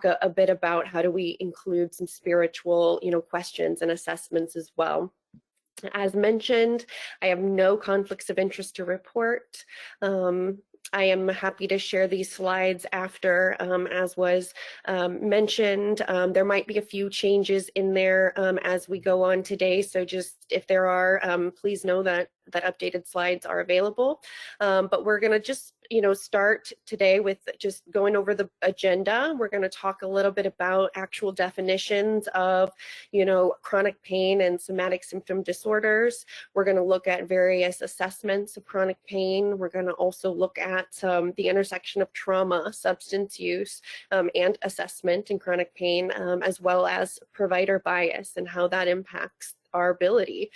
a bit about how do we include some spiritual, questions and assessments as well. As mentioned, I have no conflicts of interest to report. I am happy to share these slides after, as was mentioned. There might be a few changes in there as we go on today, so just if there are, please know that updated slides are available. But we're going to just start today with just going over the agenda. We're going to talk a little bit about actual definitions of, chronic pain and somatic symptom disorders. We're going to look at various assessments of chronic pain. We're going to also look at the intersection of trauma, substance use, and assessment in chronic pain, as well as provider bias and how that impacts our ability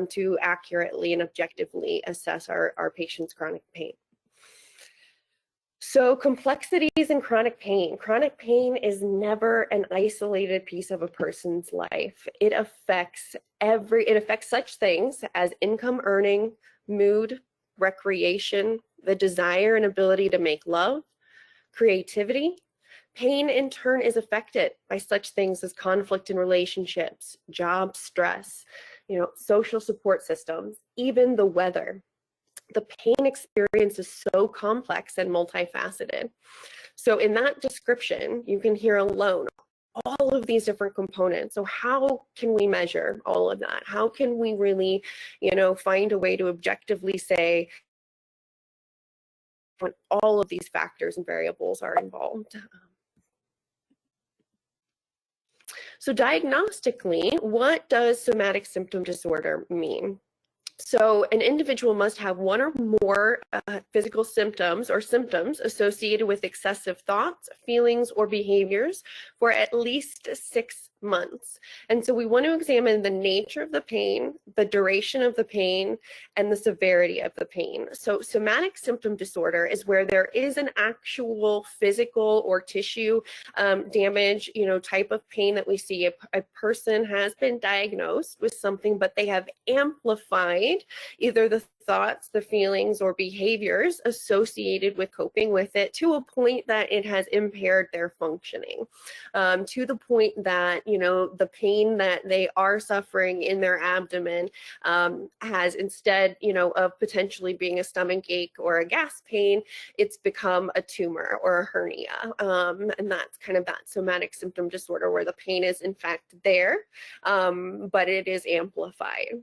to accurately and objectively assess our patients' chronic pain. So complexities in chronic pain. Chronic pain is never an isolated piece of a person's life. It affects such things as income earning, mood, recreation, the desire and ability to make love, creativity. Pain in turn is affected by such things as conflict in relationships, job stress, social support systems, even the weather. The pain experience is so complex and multifaceted. So in that description, you can hear alone all of these different components. So how can we measure all of that? How can we really, find a way to objectively say when all of these factors and variables are involved? So diagnostically, what does somatic symptom disorder mean? So an individual must have one or more physical symptoms or symptoms associated with excessive thoughts, feelings, or behaviors for at least 6 months. And so we want to examine the nature of the pain, the duration of the pain, and the severity of the pain. So somatic symptom disorder is where there is an actual physical or tissue damage, type of pain that we see. A person has been diagnosed with something, but they have amplified either the thoughts, the feelings, or behaviors associated with coping with it to a point that it has impaired their functioning, to the point that, the pain that they are suffering in their abdomen has, instead, of potentially being a stomach ache or a gas pain, it's become a tumor or a hernia. And that's kind of that somatic symptom disorder where the pain is in fact there, but it is amplified.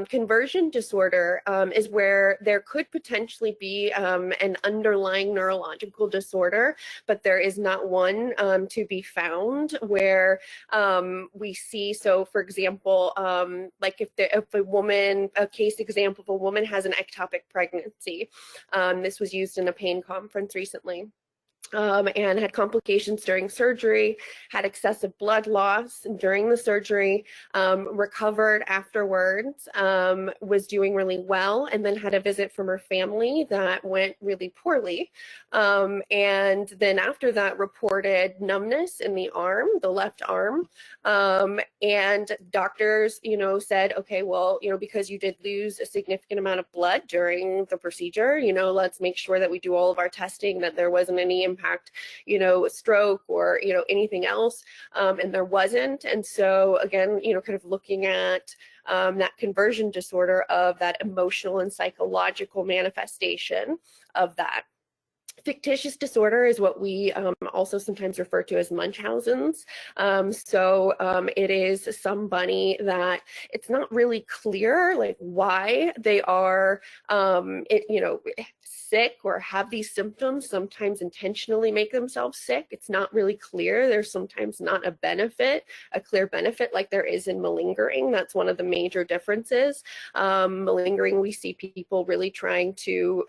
Conversion disorder is where there could potentially be an underlying neurological disorder, but there is not one to be found where we see. So for example, like if a case example of a woman has an ectopic pregnancy, this was used in a pain conference recently. And had complications during surgery, had excessive blood loss during the surgery, recovered afterwards, was doing really well, and then had a visit from her family that went really poorly. And then after that reported numbness in the arm, the left arm, and doctors, said, okay, well, because you did lose a significant amount of blood during the procedure, let's make sure that we do all of our testing, that there wasn't any impact, a stroke or, anything else, and there wasn't. And so again, kind of looking at that conversion disorder of that emotional and psychological manifestation of that. Fictitious disorder is what we also sometimes refer to as Munchausen's. It is somebody that it's not really clear like why they are sick or have these symptoms, sometimes intentionally make themselves sick. It's not really clear. There's sometimes not a clear benefit like there is in malingering. That's one of the major differences. Malingering, we see people really trying to,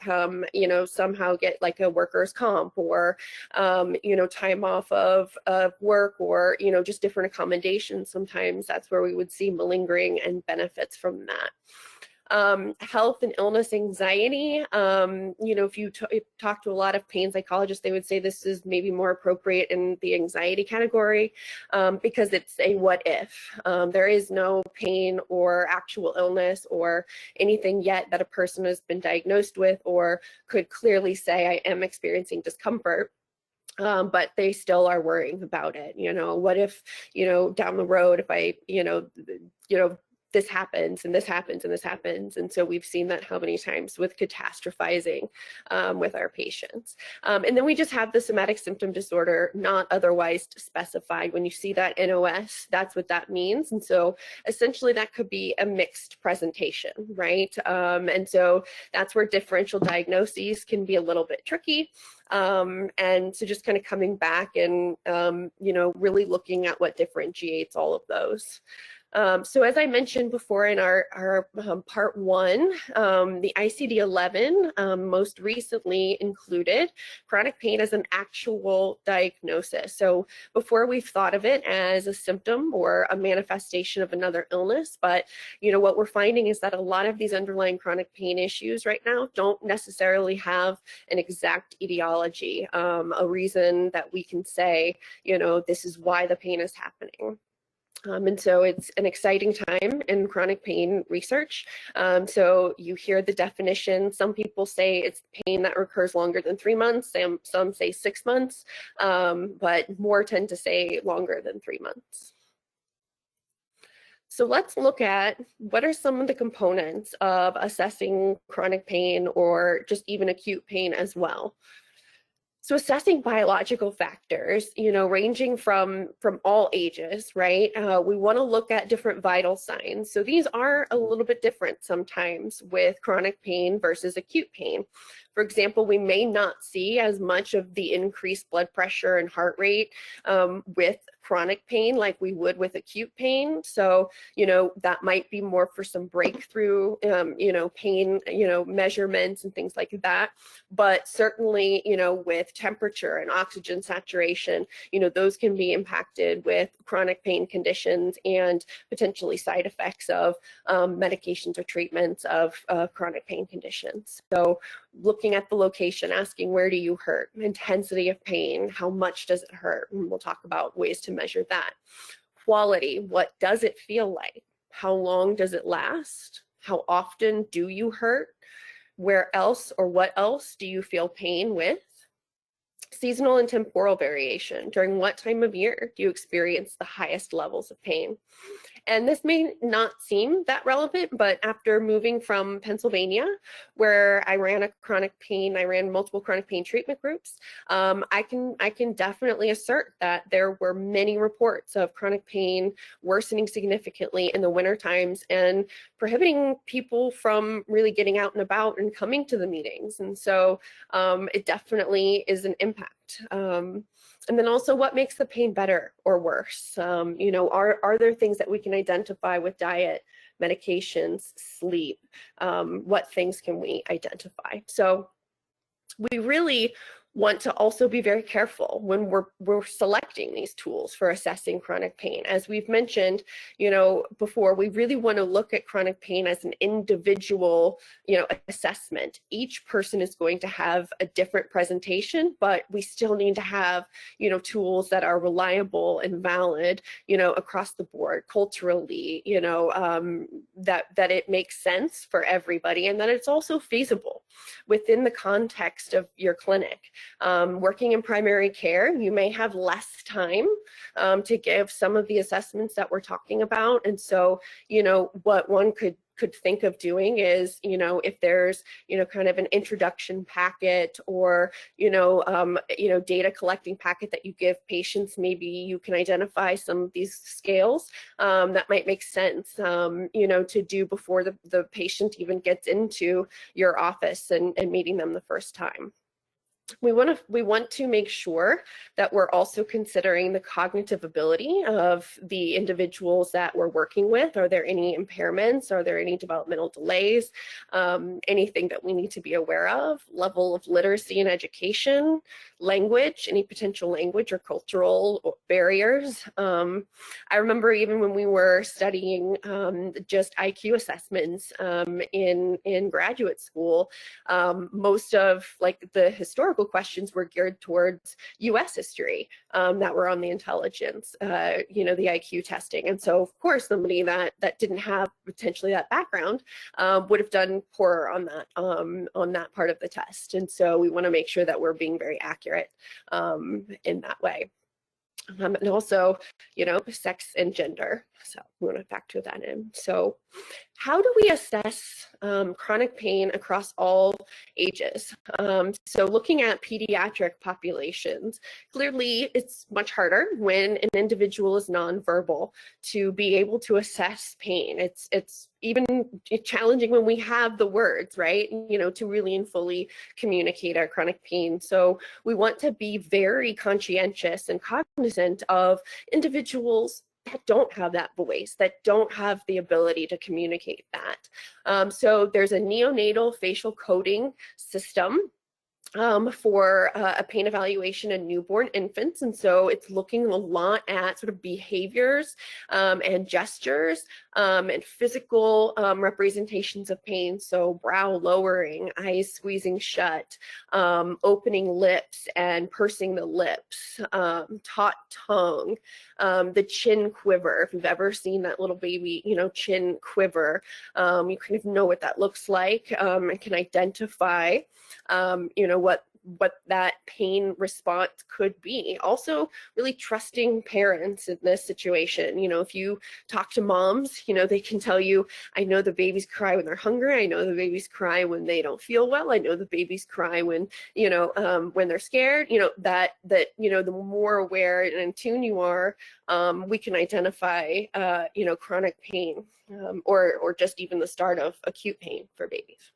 somehow get like a workers' comp or, time off of work or, just different accommodations. Sometimes that's where we would see malingering and benefits from that. Health and illness anxiety. If you talk to a lot of pain psychologists, they would say this is maybe more appropriate in the anxiety category because it's a what if. There is no pain or actual illness or anything yet that a person has been diagnosed with or could clearly say, I am experiencing discomfort. but they still are worrying about it. What if, down the road, if I, this happens and this happens and this happens. And so we've seen that how many times with catastrophizing with our patients. And then we just have the somatic symptom disorder not otherwise specified. When you see that NOS, that's what that means. And so essentially that could be a mixed presentation, right? And so that's where differential diagnoses can be a little bit tricky. And so just kind of coming back and, really looking at what differentiates all of those. So as I mentioned before in our part one, the ICD-11 most recently included chronic pain as an actual diagnosis. So before we've thought of it as a symptom or a manifestation of another illness, but what we're finding is that a lot of these underlying chronic pain issues right now don't necessarily have an exact etiology, a reason that we can say, this is why the pain is happening. And so it's an exciting time in chronic pain research. So you hear the definition. Some people say it's pain that recurs longer than 3 months. Some say 6 months, but more tend to say longer than 3 months. So let's look at what are some of the components of assessing chronic pain or just even acute pain as well. So assessing biological factors, ranging from all ages, right? We want to look at different vital signs. So these are a little bit different sometimes with chronic pain versus acute pain. For example, we may not see as much of the increased blood pressure and heart rate with chronic pain like we would with acute pain. So, that might be more for some breakthrough, pain, measurements and things like that. But certainly, with temperature and oxygen saturation, those can be impacted with chronic pain conditions and potentially side effects of medications or treatments of chronic pain conditions. So looking at the location, asking where do you hurt, intensity of pain, how much does it hurt? And we'll talk about ways to measure that. Quality, what does it feel like? How long does it last? How often do you hurt? Where else or what else do you feel pain with? Seasonal and temporal variation. During what time of year do you experience the highest levels of pain? And this may not seem that relevant, but after moving from Pennsylvania, where I ran multiple chronic pain treatment groups, I can definitely assert that there were many reports of chronic pain worsening significantly in the winter times and prohibiting people from really getting out and about and coming to the meetings. And so it definitely is an impact. And then also what makes the pain better or worse? Are there things that we can identify with diet, medications, sleep? What things can we identify? So we really want to also be very careful when we're selecting these tools for assessing chronic pain. As we've mentioned, before, we really want to look at chronic pain as an individual, assessment. Each person is going to have a different presentation, but we still need to have, tools that are reliable and valid, across the board, culturally, that it makes sense for everybody and that it's also feasible within the context of your clinic. Working in primary care, you may have less time to give some of the assessments that we're talking about. And so, what one could think of doing is, if there's, kind of an introduction packet or, data collecting packet that you give patients, maybe you can identify some of these scales that might make sense, to do before the patient even gets into your office and meeting them the first time. We want to make sure that we're also considering the cognitive ability of the individuals that we're working with. Are there any impairments? Are there any developmental delays? Anything that we need to be aware of? Level of literacy and education, language, any potential language or cultural barriers. I remember even when we were studying just IQ assessments in graduate school, most of the historical rhetorical questions were geared towards US history that were on the intelligence, you know, the IQ testing. And so, of course, somebody that didn't have potentially that background would have done poorer on that part of the test. And so we want to make sure that we're being very accurate in that way. And also, you know, sex and gender. So we want to factor that in. So how do we assess chronic pain across all ages? So looking at pediatric populations, clearly it's much harder when an individual is nonverbal to be able to assess pain. It's even challenging when we have the words, right? You know, to really and fully communicate our chronic pain. So we want to be very conscientious and cognizant of individuals that don't have that voice, that don't have the ability to communicate that. So there's a neonatal facial coding system for a pain evaluation in newborn infants. And so it's looking a lot at sort of behaviors and gestures and physical representations of pain. So brow lowering, eyes squeezing shut, opening lips and pursing the lips, taut tongue, the chin quiver. If you've ever seen that little baby, you know, chin quiver, you kind of know what that looks like and can identify, you know, what that pain response could be. Also, really trusting parents in this situation. You know, if you talk to moms, you know, they can tell you, I know the babies cry when they're hungry. I know the babies cry when they don't feel well. I know the babies cry when, you know, when they're scared. You know, that you know, the more aware and in tune you are, we can identify, you know, chronic pain or just even the start of acute pain for babies.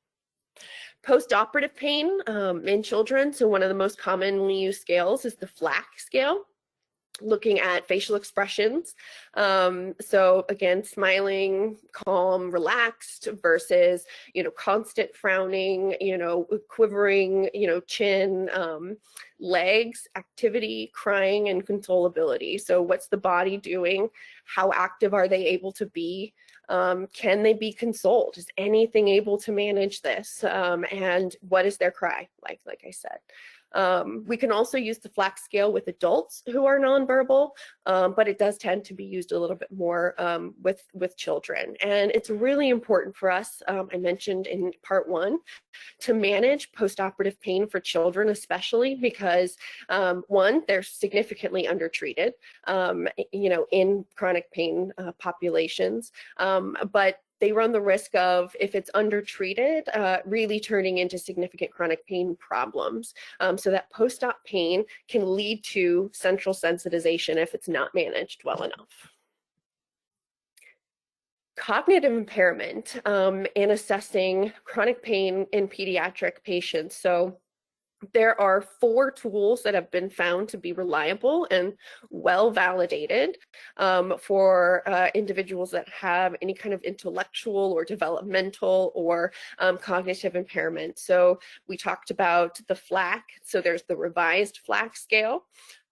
Post-operative pain in children, so one of the most commonly used scales is the FLAC scale, looking at facial expressions. So again, smiling, calm, relaxed versus, you know, constant frowning, you know, quivering, you know, chin, legs, activity, crying, and consolability. So what's the body doing? How active are they able to be? Can they be consoled? Is anything able to manage this? And what is their cry like I said? We can also use the FLAC scale with adults who are nonverbal, but it does tend to be used a little bit more with children. And it's really important for us, I mentioned in part 1, to manage postoperative pain for children, especially because one, they're significantly undertreated, you know, in chronic pain populations, but they run the risk of, if it's undertreated, really turning into significant chronic pain problems. So that post-op pain can lead to central sensitization if it's not managed well enough. Cognitive impairment in assessing chronic pain in pediatric patients. So there are 4 tools that have been found to be reliable and well validated for individuals that have any kind of intellectual or developmental or cognitive impairment. So we talked about the FLAC. So there's the revised FLAC scale.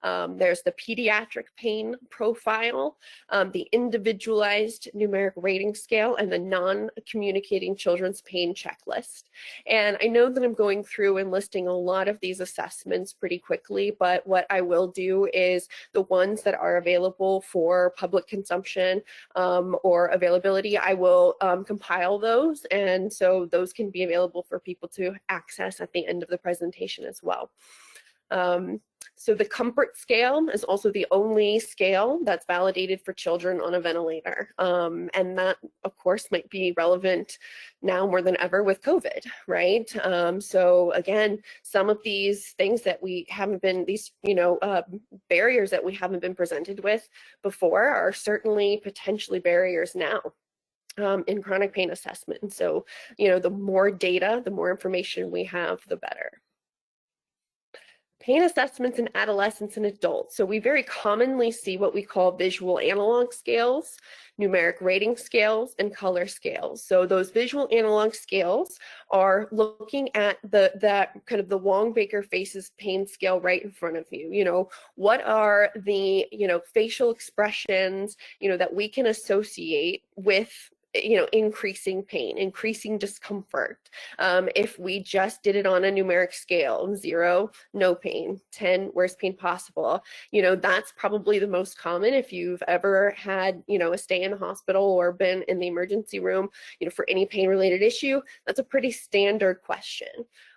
There's the pediatric pain profile, the individualized numeric rating scale, and the non-communicating children's pain checklist. And I know that I'm going through and listing a lot of these assessments pretty quickly, but what I will do is the ones that are available for public consumption or availability, I will compile those. And so those can be available for people to access at the end of the presentation as well. So the comfort scale is also the only scale that's validated for children on a ventilator. And that, of course, might be relevant now more than ever with COVID, right? So again, some of these things that we haven't been, these, you know, barriers that we haven't been presented with before are certainly potentially barriers now. In chronic pain assessment. And so, you know, the more data, the more information we have, the better. Pain assessments in adolescents and adults. So we very commonly see what we call visual analog scales, numeric rating scales, and color scales. So those visual analog scales are looking at that kind of the Wong-Baker Faces pain scale right in front of you. You know, what are the, you know, facial expressions, you know, that we can associate with increasing pain, increasing discomfort. If we just did it on a numeric scale, 0, no pain, 10, worst pain possible, that's probably the most common. If you've ever had, a stay in the hospital or been in the emergency room, for any pain related issue, that's a pretty standard question.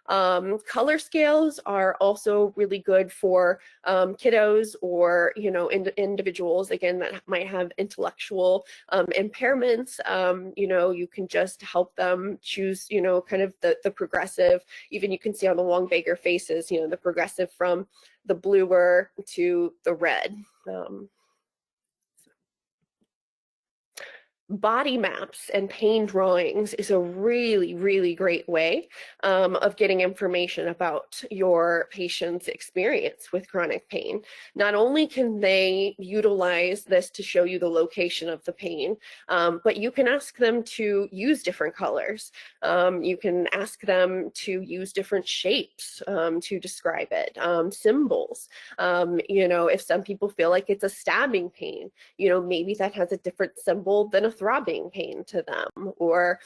Color scales are also really good for kiddos or individuals, again, that might have intellectual impairments. You can just help them choose kind of the progressive. Even you can see on the long Baker faces, the progressive from the bluer to the red. Body maps and pain drawings is a really, really great way of getting information about your patient's experience with chronic pain. Not only can they utilize this to show you the location of the pain, but you can ask them to use different colors. You can ask them to use different shapes to describe it, symbols. If some people feel like it's a stabbing pain, maybe that has a different symbol than a throbbing pain to them. Or,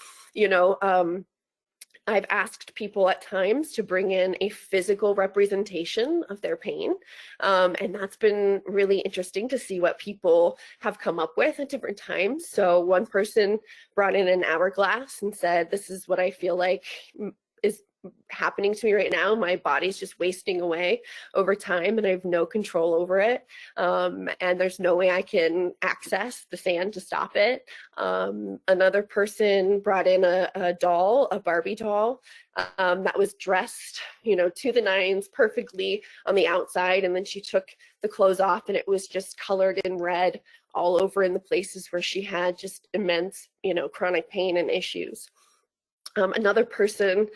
I've asked people at times to bring in a physical representation of their pain. And that's been really interesting to see what people have come up with at different times. So one person brought in an hourglass and said, this is what I feel like is happening to me right now. My body's just wasting away over time and I have no control over it. And there's no way I can access the sand to stop it. Another person brought in a doll, a Barbie doll, that was dressed, to the nines perfectly on the outside. And then she took the clothes off and it was just colored in red all over in the places where she had just immense, chronic pain and issues. Another person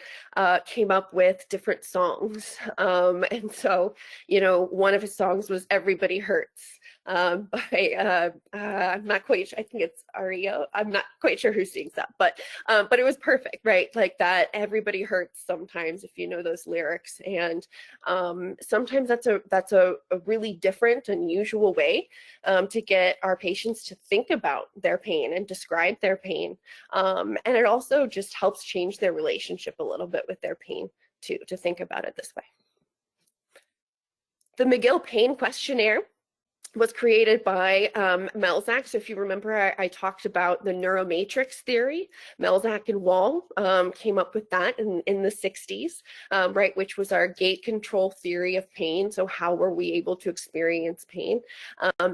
came up with different songs. And so, one of his songs was Everybody Hurts by, I'm not quite sure, I think it's REO. I'm not quite sure who sings that, but it was perfect, right? Like that everybody hurts sometimes, if you know those lyrics. And sometimes that's a really different, unusual way to get our patients to think about their pain and describe their pain. And it also just helps change their relationship a little bit with their pain too, to think about it this way. The McGill Pain Questionnaire was created by Melzack. So if you remember, I talked about the neuromatrix theory. Melzack and Wall came up with that in the 60s, right, which was our gate control theory of pain. So how were we able to experience pain?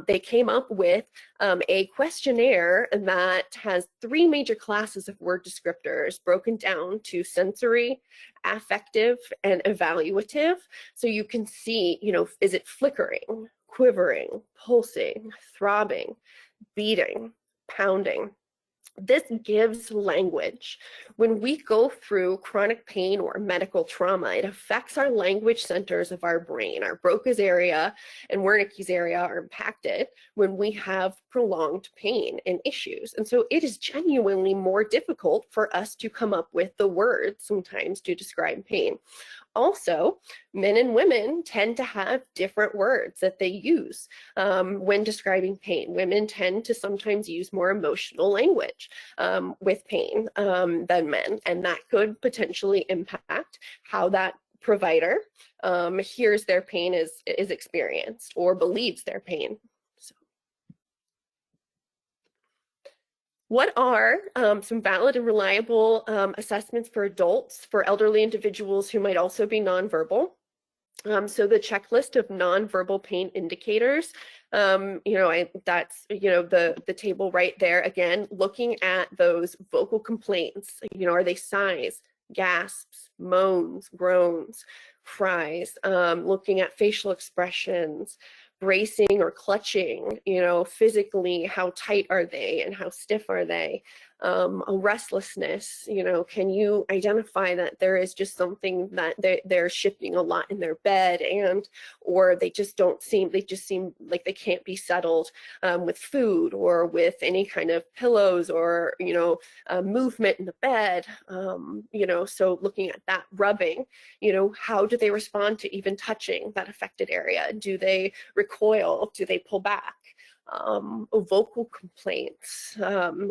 They came up with a questionnaire that has 3 major classes of word descriptors broken down to sensory, affective, and evaluative. So you can see, is it flickering, quivering, pulsing, throbbing, beating, pounding? This gives language. When we go through chronic pain or medical trauma, it affects our language centers of our brain. Our Broca's area and Wernicke's area are impacted when we have prolonged pain and issues. And so it is genuinely more difficult for us to come up with the words sometimes to describe pain. Also, men and women tend to have different words that they use when describing pain. Women tend to sometimes use more emotional language with pain than men, and that could potentially impact how that provider hears their pain is experienced or believes their pain. What are some valid and reliable assessments for adults, for elderly individuals who might also be nonverbal? So the checklist of nonverbal pain indicators, that's, the table right there. Again, looking at those vocal complaints, are they sighs, gasps, moans, groans, cries, looking at facial expressions, bracing or clutching, physically, how tight are they and how stiff are they? A restlessness, can you identify that there is just something that they're shifting a lot in their bed, or they just seem like they can't be settled with food or with any kind of pillows or, movement in the bed, so looking at that. Rubbing, how do they respond to even touching that affected area? Do they recoil? Do they pull back? vocal complaints,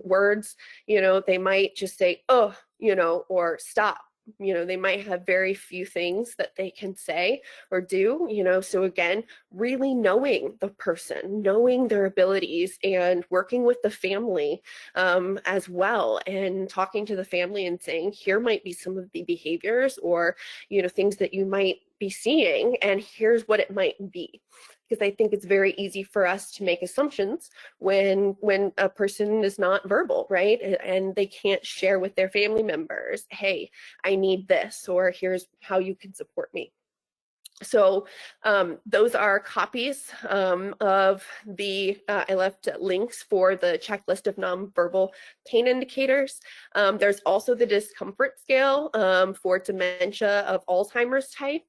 words, they might just say, oh, or stop. They might have very few things that they can say or do, so again, really knowing the person, knowing their abilities, and working with the family as well, and talking to the family and saying, here might be some of the behaviors or, things that you might be seeing, and here's what it might be. Because I think it's very easy for us to make assumptions when a person is not verbal, right? And they can't share with their family members, hey, I need this, or here's how you can support me. So those are copies of the, I left links for the checklist of nonverbal pain indicators. There's also the discomfort scale for dementia of Alzheimer's type.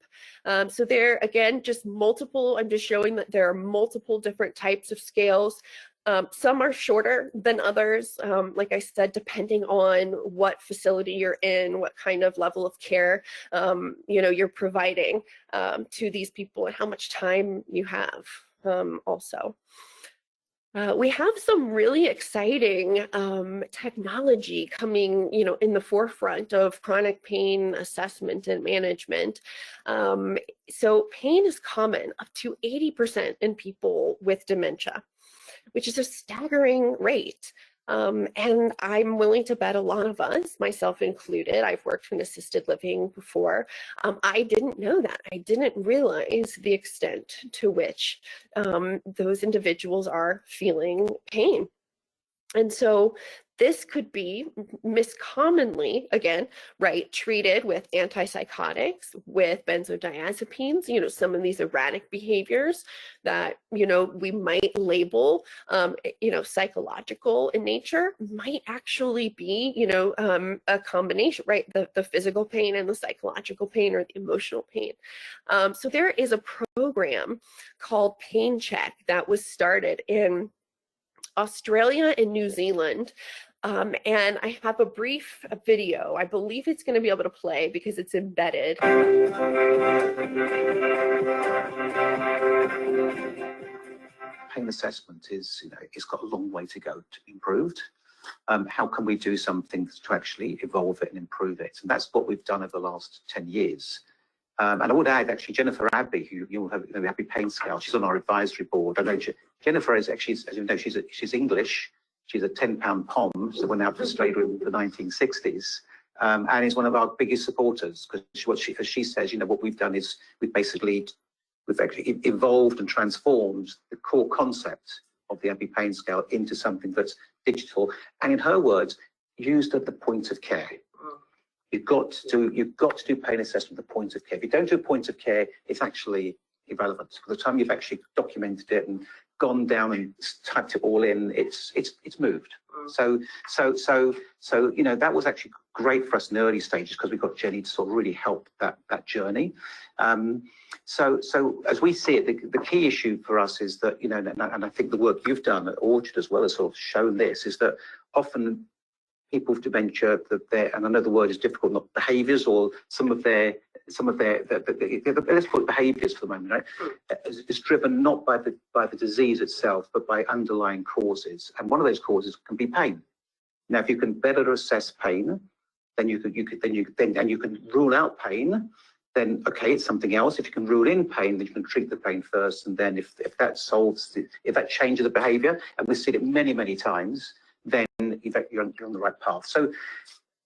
So there, again, just multiple, I'm just showing that there are multiple different types of scales. Some are shorter than others, like I said, depending on what facility you're in, what kind of level of care you're providing to these people, and how much time you have also. We have some really exciting technology coming, in the forefront of chronic pain assessment and management. So pain is common, up to 80% in people with dementia, which is a staggering rate. And I'm willing to bet a lot of us, myself included, I've worked in assisted living before, I didn't know that. I didn't realize the extent to which those individuals are feeling pain. And so this could be miscommonly, again, right, treated with antipsychotics, with benzodiazepines, some of these erratic behaviors that, we might label, psychological in nature, might actually be, a combination, right? The physical pain and the psychological pain, or the emotional pain. So there is a program called Pain Check that was started in Australia and New Zealand. And I have a brief video. I believe it's going to be able to play because it's embedded. Pain assessment is, it's got a long way to go to be improved. How can we do something to actually evolve it and improve it? And that's what we've done over the last 10 years. And I would add, actually, Jennifer Abbey, who you'll have the Abbey Pain Scale, she's on our advisory board. I know Jennifer is actually, as you know, she's English. She's a 10-pound POM, so went out to Australia in the 1960s, and is one of our biggest supporters, because as she says, what we've done is we've actually evolved and transformed the core concept of the Abbey Pain Scale into something that's digital, and in her words, used at the point of care. You've got to do pain assessment at the point of care. If you don't do a point of care, it's actually irrelevant. By the time you've actually documented it and gone down and typed it all in, it's moved. So that was actually great for us in the early stages, because we got Jenny to sort of really help that journey. So as we see it, the key issue for us is that, and I think the work you've done at Orchard as well has sort of shown this, is that often people with dementia, and I know the word is difficult, not behaviours, or some of their let's put behaviours for the moment, right? Is driven not by the disease itself, but by underlying causes, and one of those causes can be pain. Now, if you can better assess pain, then you can rule out pain. Then okay, it's something else. If you can rule in pain, then you can treat the pain first, and then if that solves, if that changes the behaviour, and we've seen it many times, then you're on the right path. So,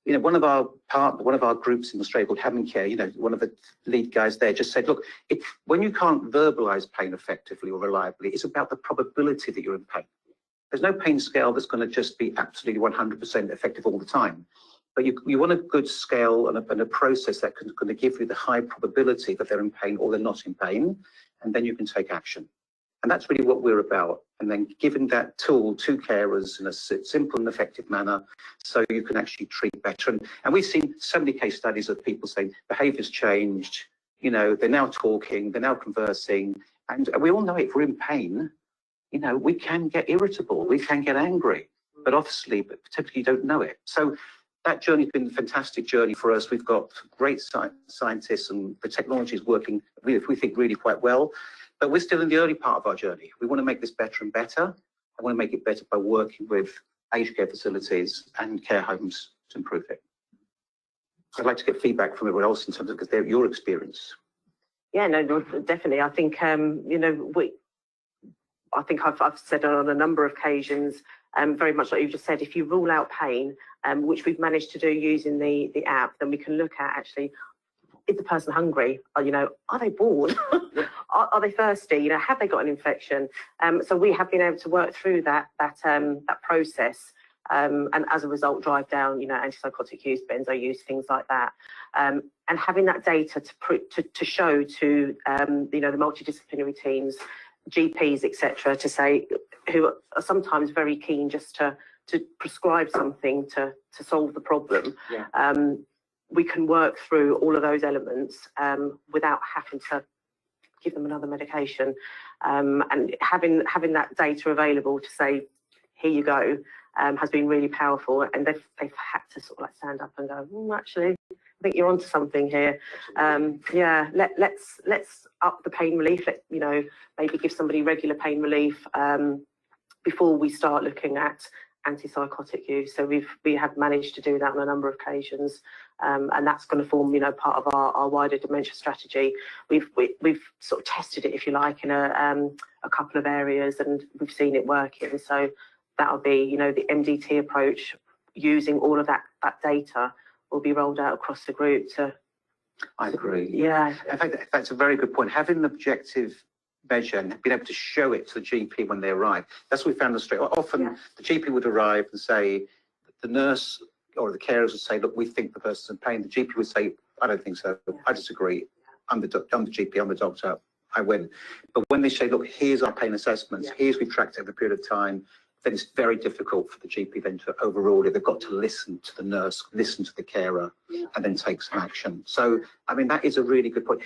one of our groups in Australia called Having Care, one of the lead guys there just said, look, when you can't verbalise pain effectively or reliably, it's about the probability that you're in pain. There's no pain scale that's going to just be absolutely 100% effective all the time. But you want a good scale and a process that can going to give you the high probability that they're in pain or they're not in pain, and then you can take action. And that's really what we're about. And then giving that tool to carers in a simple and effective manner, so you can actually treat better. And we've seen so many case studies of people saying behaviour's changed, they're now talking, they're now conversing. And we all know if we're in pain, we can get irritable, we can get angry, but obviously, typically you don't know it. So that journey's been a fantastic journey for us. We've got great scientists, and the technology is working, we think, really quite well. But we're still in the early part of our journey. We want to make this better and better. I want to make it better by working with aged care facilities and care homes to improve it. I'd like to get feedback from everyone else in terms of your experience. Yeah, no, definitely. I think you know, I think I've said on a number of occasions, very much like you just said, if you rule out pain, which we've managed to do using the app, then we can look at actually, is the person hungry? Or, you know, are they bored? are they thirsty? You know, have they got an infection? So we have been able to work through that process, and as a result, drive down, you know, antipsychotic use, benzo use, things like that. And having that data to show to you know, the multidisciplinary teams, GPs, etc., to say, who are sometimes very keen just to prescribe something to solve the problem. Yeah. We can work through all of those elements without having to give them another medication, and having that data available to say, here you go, has been really powerful, and they've had to sort of like stand up and go, actually, I think you're onto something here. Yeah, let's up the pain relief. You know, maybe give somebody regular pain relief before we start looking at antipsychotic use. So we have managed to do that on a number of occasions, and that's going to form, you know, part of our wider dementia strategy. We've sort of tested it, if you like, in a couple of areas, and we've seen it working. So that'll be, you know, the MDT approach, using all of that data will be rolled out across the group to. I agree. Yeah. In fact, that's a very good point. Having an objective measure and being able to show it to the GP when they arrive. That's what we found on the street. Often the GP would arrive and say, the nurse or the carers would say, look, we think the person's in pain. The GP would say, I don't think so. I disagree. I'm the GP, I'm the doctor. I win. But when they say, look, here's our pain assessments, here's we've tracked over a period of time, then it's very difficult for the GP then to overrule it. They've got to listen to the nurse, listen to the carer, and then take some action. So, I mean, that is a really good point.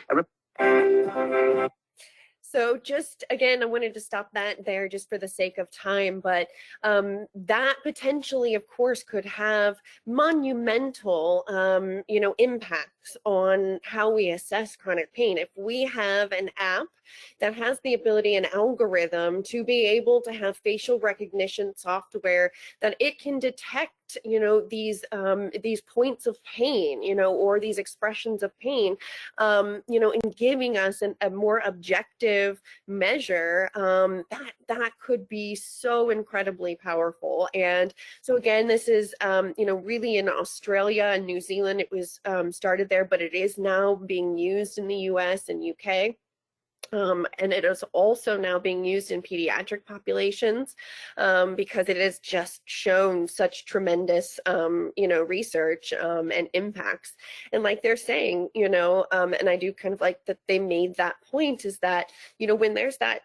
So just, again, I wanted to stop that there just for the sake of time, but that potentially, of course, could have monumental, you know, impacts on how we assess chronic pain. If we have an app that has the ability, an algorithm, to be able to have facial recognition software that it can detect, you know, these points of pain, you know, or these expressions of pain, you know, in giving us a more objective measure, that could be so incredibly powerful. And so again, this is, you know, really in Australia and New Zealand, it was started there, but it is now being used in the US and UK. And it is also now being used in pediatric populations, because it has just shown such tremendous, you know, research and impacts. And like they're saying, you know, and I do kind of like that they made that point, is that, you know, when there's that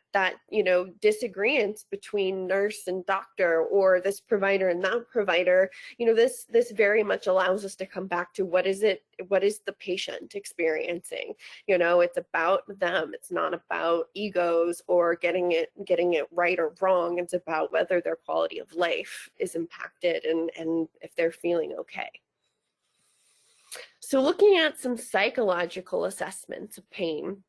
you know, disagreement between nurse and doctor, or this provider and that provider, you know, this very much allows us to come back to what is the patient experiencing. You know, it's about them. It's not about egos or getting it right or wrong. It's about whether their quality of life is impacted and if they're feeling okay. So looking at some psychological assessments of pain,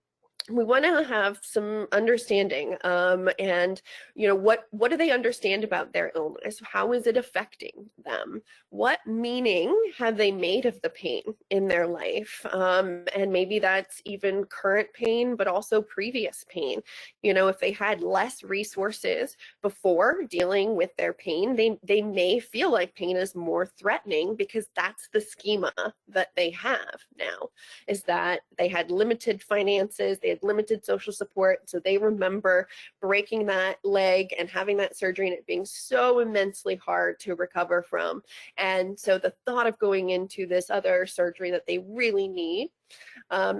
we want to have some understanding, and, you know, what do they understand about their illness? How is it affecting them? What meaning have they made of the pain in their life? And maybe that's even current pain, but also previous pain. You know, if they had less resources before dealing with their pain, they may feel like pain is more threatening, because that's the schema that they have now, is that they had limited finances, they had limited social support, so they remember breaking that leg and having that surgery and it being so immensely hard to recover from. And so the thought of going into this other surgery that they really need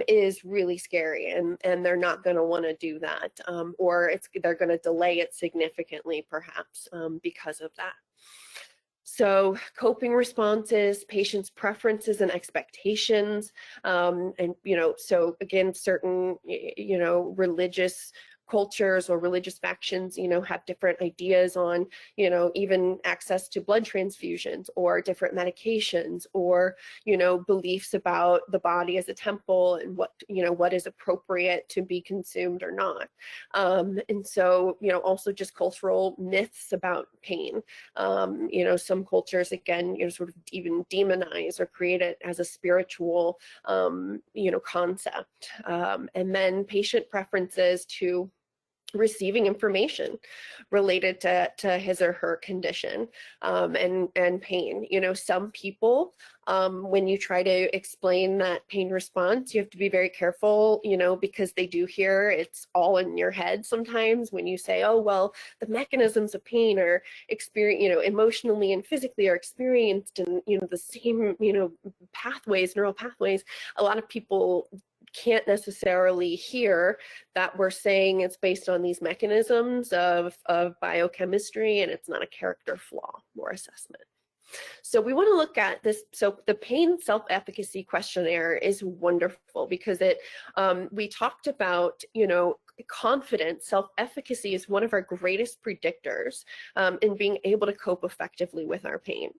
is really scary, and they're not going to want to do that, or they're going to delay it significantly, perhaps, because of that. So coping responses, patients' preferences and expectations, and, you know, so again, certain, you know, religious cultures or religious factions, have different ideas on, even access to blood transfusions or different medications, or, beliefs about the body as a temple and what is appropriate to be consumed or not. And so, also just cultural myths about pain. Some cultures, again, sort of even demonize or create it as a spiritual, concept. And then patient preferences to receiving information related to his or her condition, and pain. Some people, when you try to explain that pain response, you have to be very careful, because they do hear it's all in your head sometimes when you say, oh, well, the mechanisms of pain are emotionally and physically are experienced in, the same, pathways, neural pathways. A lot of people can't necessarily hear that we're saying it's based on these mechanisms of biochemistry, and it's not a character flaw or assessment. So we want to look at this. So the pain self-efficacy questionnaire is wonderful because we talked about, confidence. Self-efficacy is one of our greatest predictors in being able to cope effectively with our pain.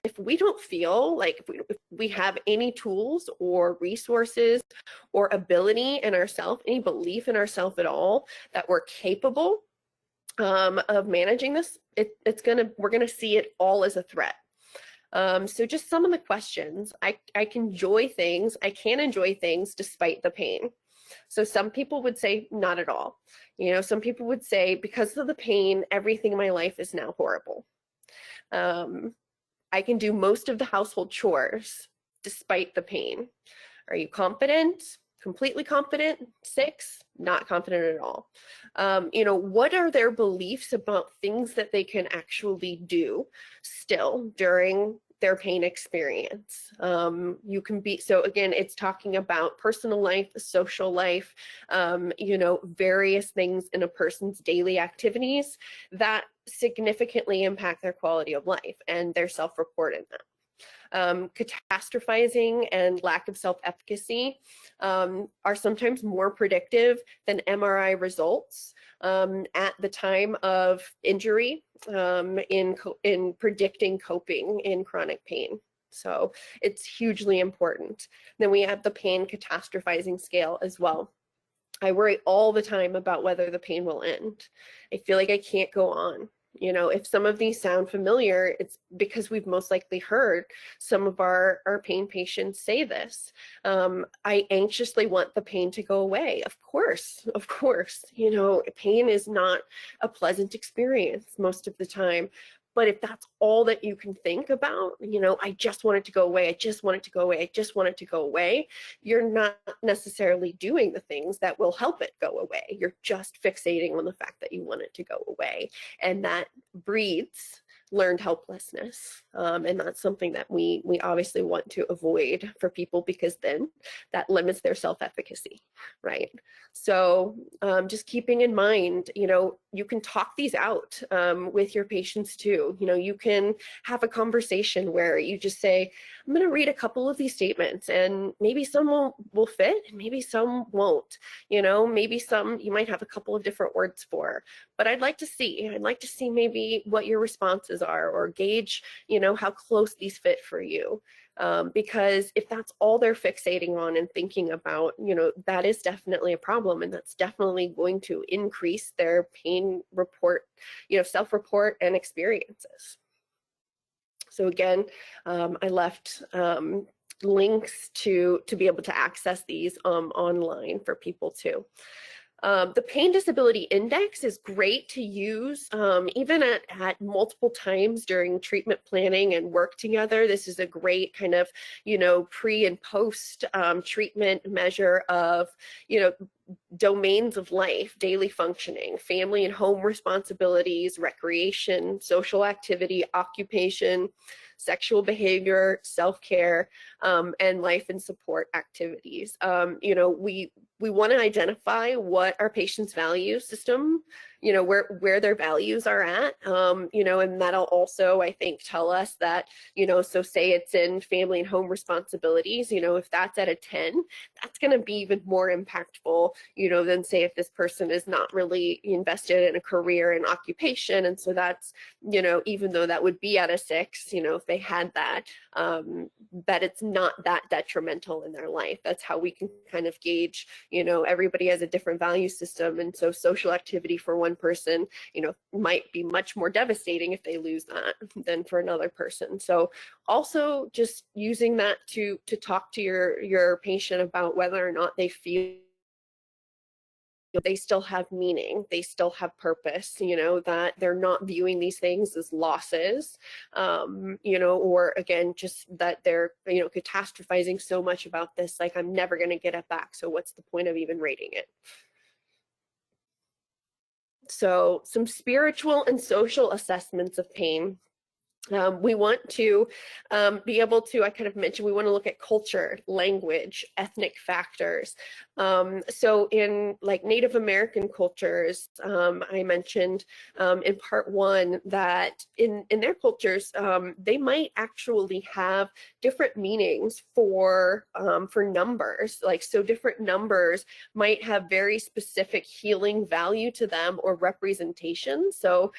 If we don't feel like if we have any tools or resources or ability in ourselves, any belief in ourselves at all, that we're capable of managing this, we're gonna see it all as a threat. So just some of the questions. I can enjoy things despite the pain. So some people would say not at all. Some people would say because of the pain, everything in my life is now horrible. I can do most of the household chores despite the pain. Are you confident? Completely confident? 6, not confident at all. What are their beliefs about things that they can actually do still during their pain experience? You can be, so again, it's talking about personal life, social life, various things in a person's daily activities that significantly impact their quality of life and their self-report in that. Catastrophizing and lack of self-efficacy are sometimes more predictive than MRI results at the time of injury in predicting coping in chronic pain. So it's hugely important. Then we have the pain catastrophizing scale as well. I worry all the time about whether the pain will end. I feel like I can't go on. If some of these sound familiar, it's because we've most likely heard some of our pain patients say this. I anxiously want the pain to go away. Of course, pain is not a pleasant experience most of the time. But if that's all that you can think about, I just want it to go away, I just want it to go away, I just want it to go away, you're not necessarily doing the things that will help it go away. You're just fixating on the fact that you want it to go away. And that breeds learned helplessness. And that's something that we obviously want to avoid for people, because then that limits their self-efficacy, right? So just keeping in mind, you can talk these out with your patients too. You can have a conversation where you just say, I'm going to read a couple of these statements, and maybe some will fit and maybe some won't. Maybe some you might have a couple of different words for, but I'd like to see maybe what your responses are, or gauge, how close these fit for you. Because if that's all they're fixating on and thinking about, that is definitely a problem, and that's definitely going to increase their pain report, self-report and experiences. So again, I left links to be able to access these online for people too. The Pain Disability Index is great to use even at multiple times during treatment planning and work together. This is a great kind of, pre and post treatment measure of, domains of life, daily functioning, family and home responsibilities, recreation, social activity, occupation, sexual behavior, self-care, and life and support activities. we want to identify what our patient's value system, where their values are at, and that'll also, I think, tell us that, so say it's in family and home responsibilities, if that's at a 10, that's going to be even more impactful, than say if this person is not really invested in a career and occupation. And so that's, even though that would be at a 6, if they had that, that it's not that detrimental in their life. That's how we can kind of gauge, everybody has a different value system. And so social activity for one person, might be much more devastating if they lose that than for another person. So also just using that to talk to your patient about whether or not they feel they still have meaning, they still have purpose, that they're not viewing these things as losses, or again, just that they're, catastrophizing so much about this, like I'm never going to get it back. So what's the point of even rating it? So some spiritual and social assessments of pain. We want to be able to, I kind of mentioned, we want to look at culture, language, ethnic factors. So in like Native American cultures, I mentioned in part 1 that in their cultures, they might actually have different meanings for numbers. Like, so different numbers might have very specific healing value to them or representation. So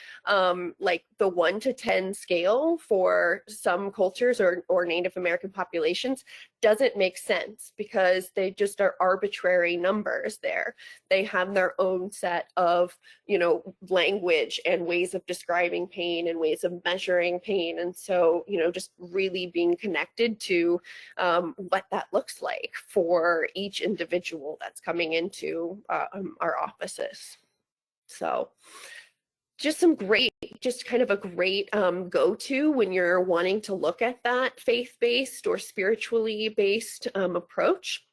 like the 1 to 10 scale for some cultures or Native American populations doesn't make sense because they just are arbitrary numbers there. They have their own set of, language and ways of describing pain and ways of measuring pain. And so, just really being connected to what that looks like for each individual that's coming into our offices. So just kind of a great go-to when you're wanting to look at that faith-based or spiritually based approach.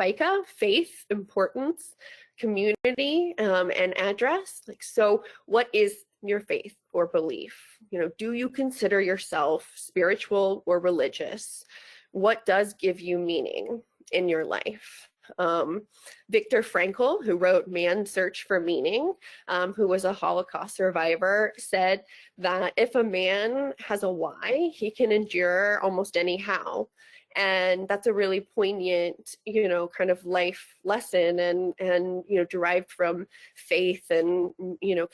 FICA, faith, importance, community, and address. Like, so what is your faith or belief? Do you consider yourself spiritual or religious? What does give you meaning in your life? Viktor Frankl, who wrote Man's Search for Meaning, who was a Holocaust survivor, said that if a man has a why, he can endure almost any how. And that's a really poignant, kind of life lesson and derived from faith and,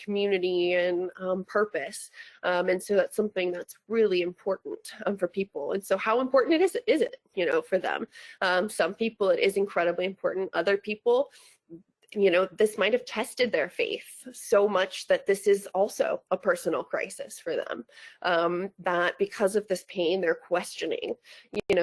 community and purpose. And so that's something that's really important for people. And so how important is it, for them? Some people, it is incredibly important. Other people, this might have tested their faith so much that this is also a personal crisis for them, that because of this pain, they're questioning,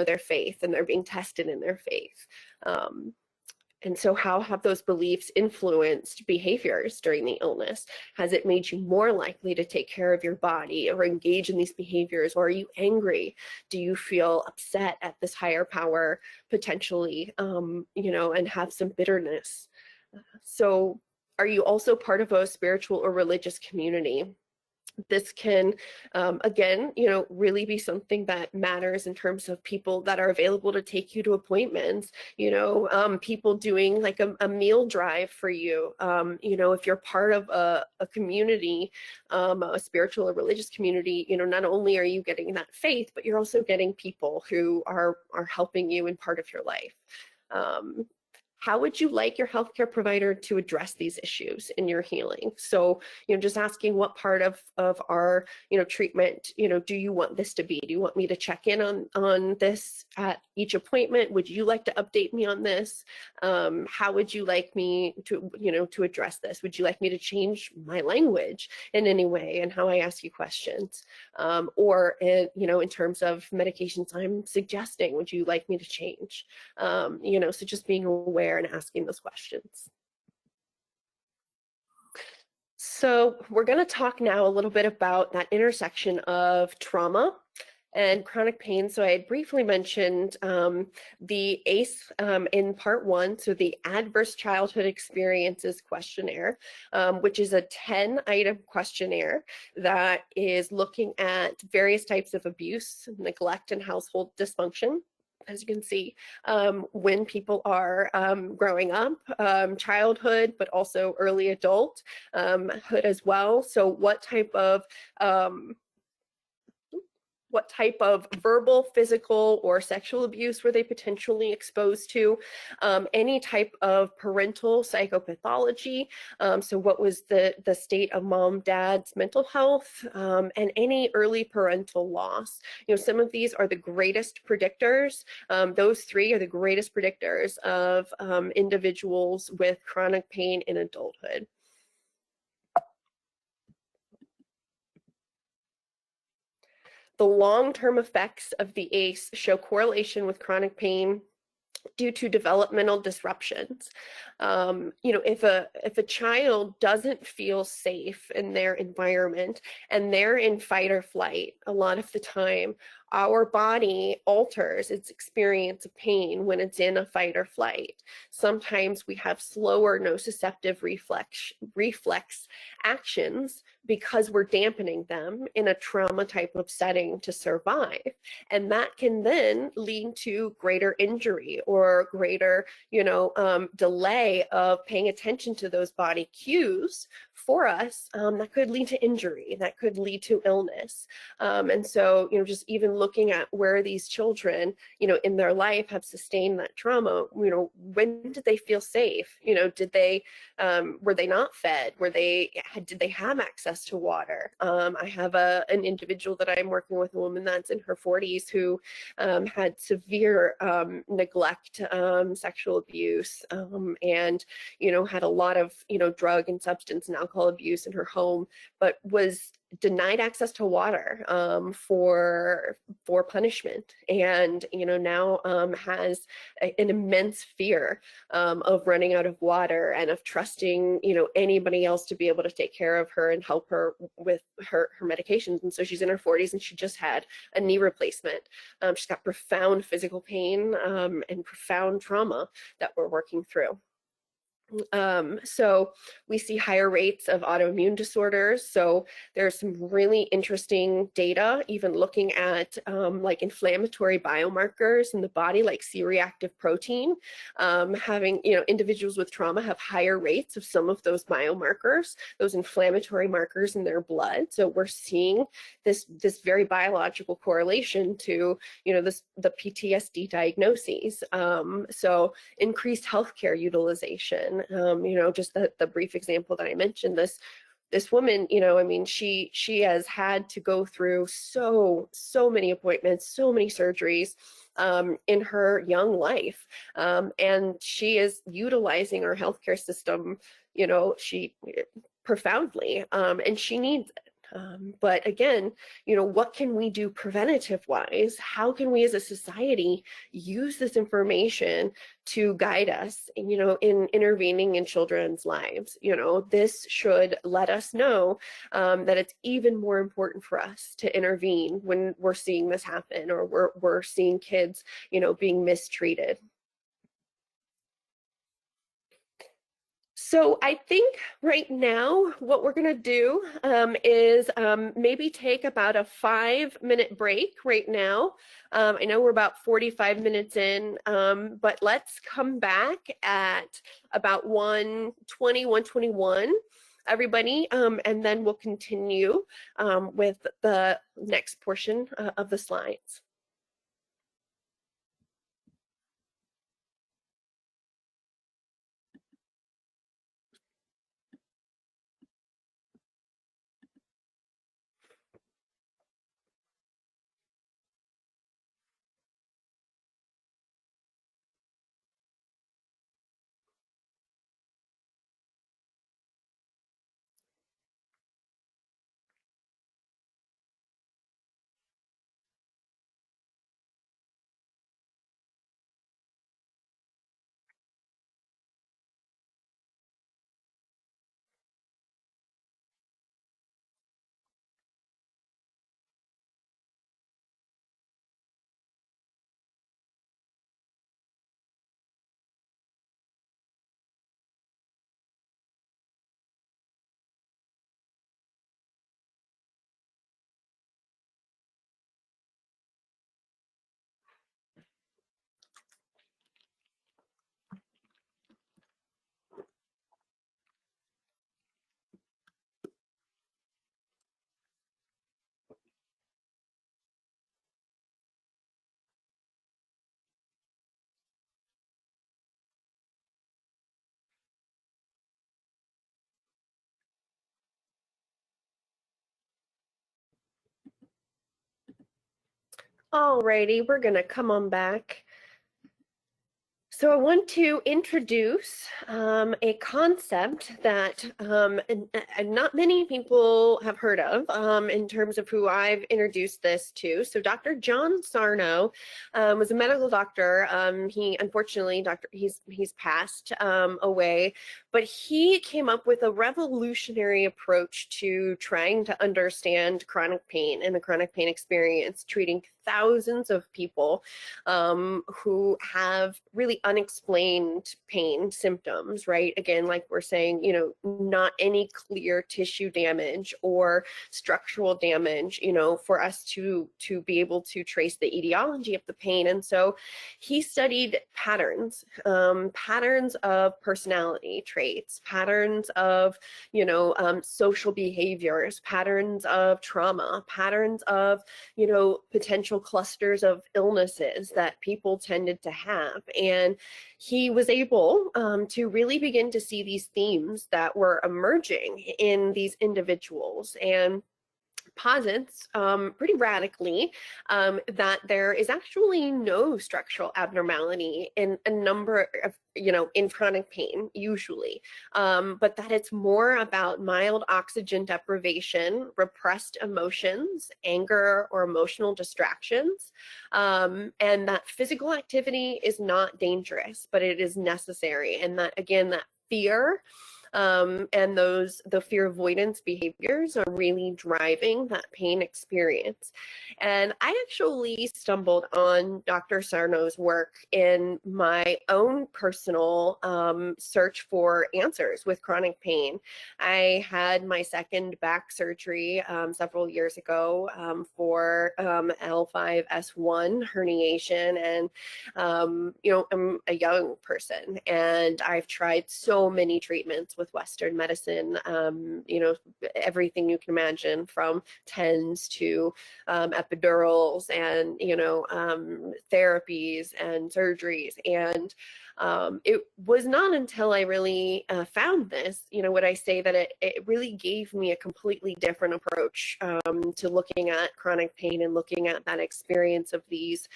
their faith and they're being tested in their faith. And so how have those beliefs influenced behaviors during the illness? Has it made you more likely to take care of your body or engage in these behaviors? Or are you angry? Do you feel upset at this higher power potentially, and have some bitterness? So are you also part of a spiritual or religious community? This can, again, really be something that matters in terms of people that are available to take you to appointments, people doing like a meal drive for you. If you're part of a community, a spiritual or religious community, not only are you getting that faith, but you're also getting people who are helping you in part of your life. How would you like your healthcare provider to address these issues in your healing? So, just asking what part of our, treatment, do you want this to be? Do you want me to check in on this at each appointment? Would you like to update me on this? How would you like me to, to address this? Would you like me to change my language in any way and how I ask you questions? Or, in terms of medications I'm suggesting, would you like me to change? So just being aware and asking those questions. So we're going to talk now a little bit about that intersection of trauma and chronic pain. So I had briefly mentioned the ACE in part 1, so the Adverse Childhood Experiences Questionnaire, which is a 10-item questionnaire that is looking at various types of abuse, neglect, and household dysfunction. as you can see, when people are growing up, childhood, but also early adulthood as well. So what type of verbal, physical, or sexual abuse were they potentially exposed to? Any type of parental psychopathology. So what was the state of mom, dad's mental health, and any early parental loss. Some of these are the greatest predictors. Those three are the greatest predictors of individuals with chronic pain in adulthood. The long-term effects of the ACE show correlation with chronic pain due to developmental disruptions. If a child doesn't feel safe in their environment and they're in fight or flight, a lot of the time, our body alters its experience of pain when it's in a fight or flight. Sometimes we have slower nociceptive reflex actions because we're dampening them in a trauma type of setting to survive. And that can then lead to greater injury or greater, delay of paying attention to those body cues for us. That could lead to injury, that could lead to illness. And so, just even looking at where these children, in their life have sustained that trauma, when did they feel safe? Did they, were they not fed? Did they have access to water? I have an individual that I'm working with, a woman that's in her 40s who had severe neglect, sexual abuse, and had a lot of drug and substance and alcohol abuse in her home, but was denied access to water for punishment, and now has an immense fear of running out of water and of trusting anybody else to be able to take care of her and help her with her medications. And so she's in her 40s and she just had a knee replacement. She's got profound physical pain and profound trauma that we're working through. So we see higher rates of autoimmune disorders. So there's some really interesting data, even looking at like inflammatory biomarkers in the body, like C-reactive protein. Having, individuals with trauma have higher rates of some of those biomarkers, those inflammatory markers in their blood. So we're seeing this very biological correlation to, the PTSD diagnoses. So increased healthcare utilization. Just the brief example that I mentioned, this woman, she has had to go through so many appointments, so many surgeries in her young life, and she is utilizing our healthcare system, she profoundly, and she needs it. But again, what can we do preventative wise? How can we as a society use this information to guide us, in intervening in children's lives? This should let us know that it's even more important for us to intervene when we're seeing this happen, or we're seeing kids, being mistreated. So I think right now what we're going to do is maybe take about a 5-minute break right now. I know we're about 45 minutes in, but let's come back at about 1:20, 1:21, everybody, and then we'll continue with the next portion of the slides. Alrighty, we're gonna come on back. So I want to introduce a concept that and not many people have heard of in terms of who I've introduced this to. So Dr. John Sarno was a medical doctor. He unfortunately, he's passed away, but he came up with a revolutionary approach to trying to understand chronic pain and the chronic pain experience, treating thousands of people who have really unexplained pain symptoms, right? Again, like we're saying, you know, not any clear tissue damage or structural damage, you know, for us to be able to trace the etiology of the pain. And so he studied patterns, patterns of personality traits, patterns of, you know, social behaviors, patterns of trauma, patterns of, you know, potential clusters of illnesses that people tended to have. And he was able to really begin to see these themes that were emerging in these individuals, and posits pretty radically that there is actually no structural abnormality in a number of, you know, in chronic pain usually, but that it's more about mild oxygen deprivation, repressed emotions, anger, or emotional distractions, and that physical activity is not dangerous, but it is necessary, and that, again, that fear and the fear avoidance behaviors are really driving that pain experience. And I actually stumbled on Dr. Sarno's work in my own personal search for answers with chronic pain. I had my second back surgery several years ago for L5S1 herniation, and you know, I'm a young person, and I've tried so many treatments with Western medicine, you know, everything you can imagine, from TENS to epidurals and, you know, therapies and surgeries. And it was not until I really found this, you know, would I say that it really gave me a completely different approach to looking at chronic pain and looking at that experience of these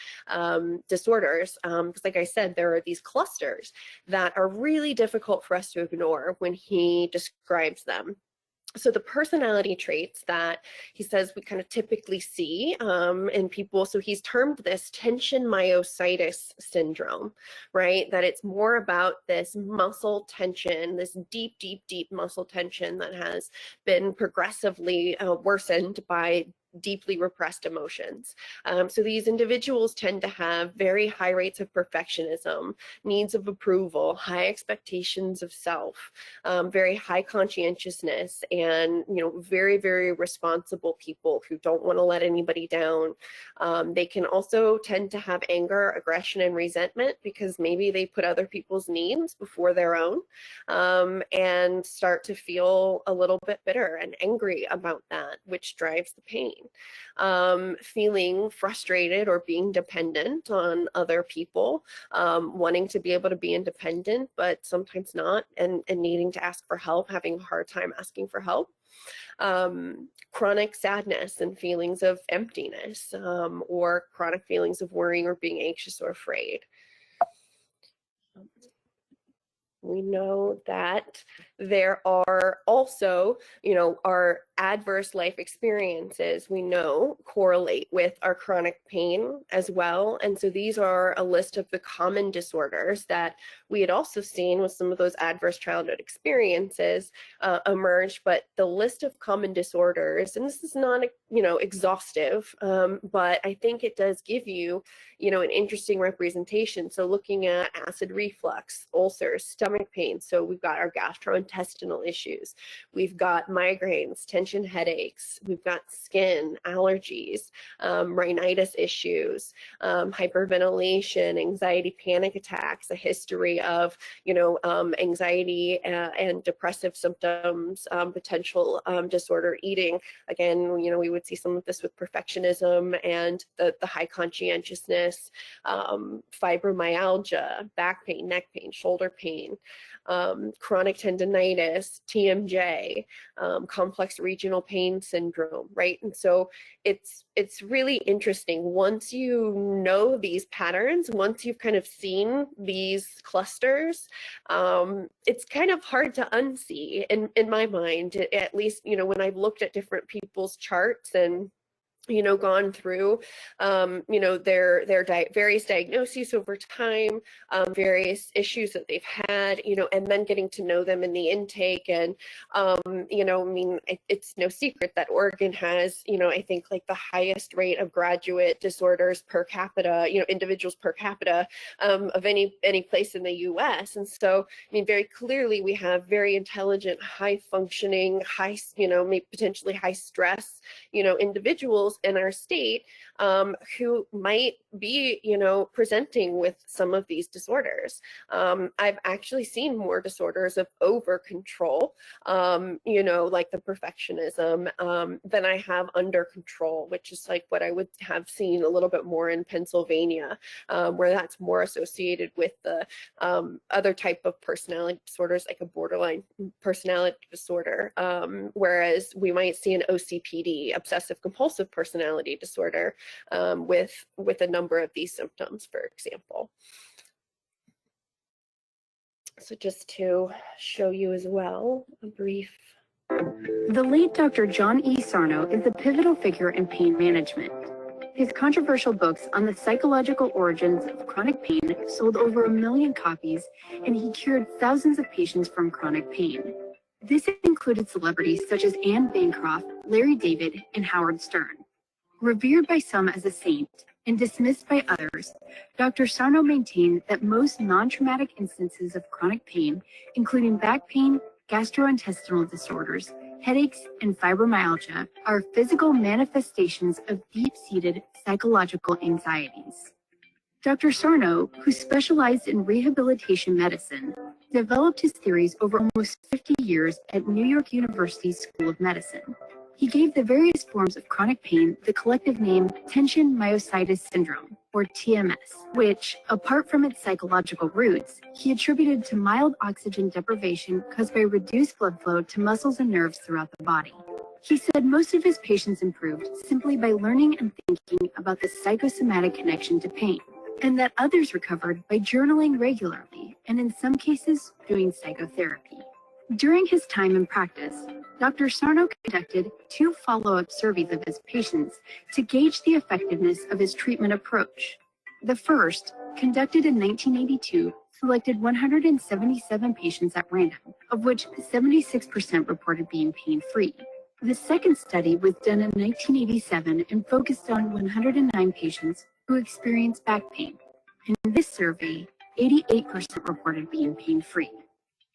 disorders. Because like I said, there are these clusters that are really difficult for us to ignore when he describes them. So the personality traits that he says we kind of typically see in people, so he's termed this tension myositis syndrome, right? That it's more about this muscle tension, this deep, deep, deep muscle tension that has been progressively worsened by deeply repressed emotions. So these individuals tend to have very high rates of perfectionism, needs of approval, high expectations of self, very high conscientiousness, and, you know, very, very responsible people who don't want to let anybody down. They can also tend to have anger, aggression, and resentment because maybe they put other people's needs before their own, and start to feel a little bit bitter and angry about that, which drives the pain. Feeling frustrated or being dependent on other people, wanting to be able to be independent, but sometimes not, and needing to ask for help, having a hard time asking for help. Chronic sadness and feelings of emptiness, or chronic feelings of worrying or being anxious or afraid. We know that there are also, you know, our adverse life experiences, we know, correlate with our chronic pain as well. And so these are a list of the common disorders that we had also seen with some of those adverse childhood experiences emerge. But the list of common disorders, and this is not, you know, exhaustive, but I think it does give you, you know, an interesting representation. So looking at acid reflux, ulcers, stomach pain. So we've got our gastrointestinal issues. We've got migraines, tension headaches. We've got skin, allergies, rhinitis issues, hyperventilation, anxiety, panic attacks, a history of, you know, anxiety and depressive symptoms, potential disorder eating. Again, you know, we would see some of this with perfectionism and the high conscientiousness, fibromyalgia, back pain, neck pain, shoulder pain, chronic tendonitis, TMJ, complex regional pain syndrome, right? And so it's really interesting. Once you know these patterns, once you've kind of seen these clusters, it's kind of hard to unsee in my mind, at least, you know, when I've looked at different people's charts and gone through, their various diagnoses over time, various issues that they've had, and then getting to know them in the intake. And, it's no secret that Oregon has, I think like the highest rate of graduate disorders per capita, individuals per capita, of any place in the US. And so, very clearly we have very intelligent, high functioning, maybe potentially high stress, individuals in our state, who might be, presenting with some of these disorders. I've actually seen more disorders of over control, like the perfectionism, than I have under control, which is like what I would have seen a little bit more in Pennsylvania, where that's more associated with the other type of personality disorders, like a borderline personality disorder, whereas we might see an OCPD, obsessive compulsive personality disorder, with a number of these symptoms, for example. So just to show you as well, a brief. The late Dr. John E. Sarno is a pivotal figure in pain management. His controversial books on the psychological origins of chronic pain sold over 1 million copies, and he cured thousands of patients from chronic pain. This included celebrities such as Anne Bancroft, Larry David, and Howard Stern. Revered by some as a saint and dismissed by others, Dr. Sarno maintained that most non-traumatic instances of chronic pain, including back pain, gastrointestinal disorders, headaches, and fibromyalgia, are physical manifestations of deep-seated psychological anxieties. Dr. Sarno, who specialized in rehabilitation medicine, developed his theories over almost 50 years at New York University's School of Medicine. He gave the various forms of chronic pain the collective name tension myositis syndrome, or TMS, which, apart from its psychological roots, he attributed to mild oxygen deprivation caused by reduced blood flow to muscles and nerves throughout the body. He said most of his patients improved simply by learning and thinking about the psychosomatic connection to pain, and that others recovered by journaling regularly, and in some cases, doing psychotherapy. During his time in practice, Dr. Sarno conducted 2 follow-up surveys of his patients to gauge the effectiveness of his treatment approach. The first, conducted in 1982, selected 177 patients at random, of which 76% reported being pain-free. The second study was done in 1987 and focused on 109 patients who experienced back pain. In this survey, 88% reported being pain-free.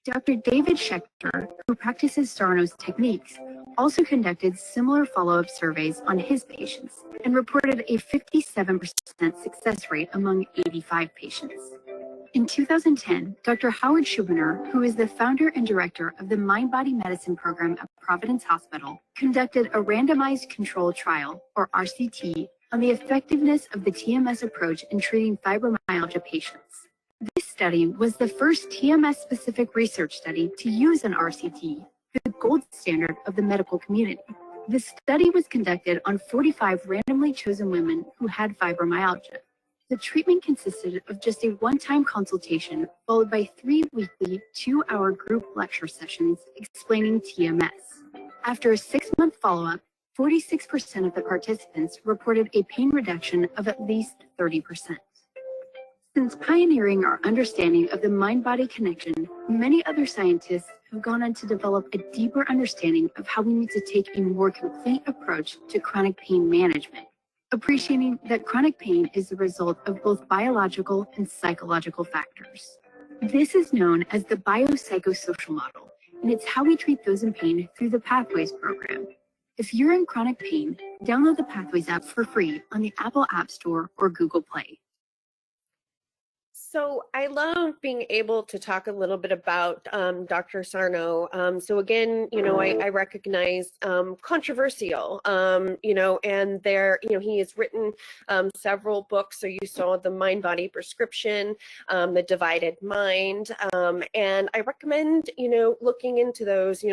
Dr. David Schechter, who practices Sarno's techniques, also conducted similar follow-up surveys on his patients and reported a 57% success rate among 85 patients. In 2010, Dr. Howard Schubiner, who is the founder and director of the Mind-Body Medicine program at Providence Hospital, conducted a randomized controlled trial, or RCT, on the effectiveness of the TMS approach in treating fibromyalgia patients. This study was the first TMS-specific research study to use an RCT, the gold standard of the medical community. The study was conducted on 45 randomly chosen women who had fibromyalgia. The treatment consisted of just a one-time consultation followed by 3 weekly 2-hour group lecture sessions explaining TMS. After a 6-month follow-up, 46% of the participants reported a pain reduction of at least 30%. Since pioneering our understanding of the mind-body connection, many other scientists have gone on to develop a deeper understanding of how we need to take a more complete approach to chronic pain management, appreciating that chronic pain is the result of both biological and psychological factors. This is known as the Biopsychosocial model, and it's how we treat those in pain through the Pathways program. If you're in chronic pain, download the Pathways app for free on the Apple App Store or Google Play. So I love being able to talk a little bit about Dr. Sarno. So again, I recognize controversial, and there, he has written several books. So you saw The Mind-Body Prescription, The Divided Mind, and I recommend, looking into those.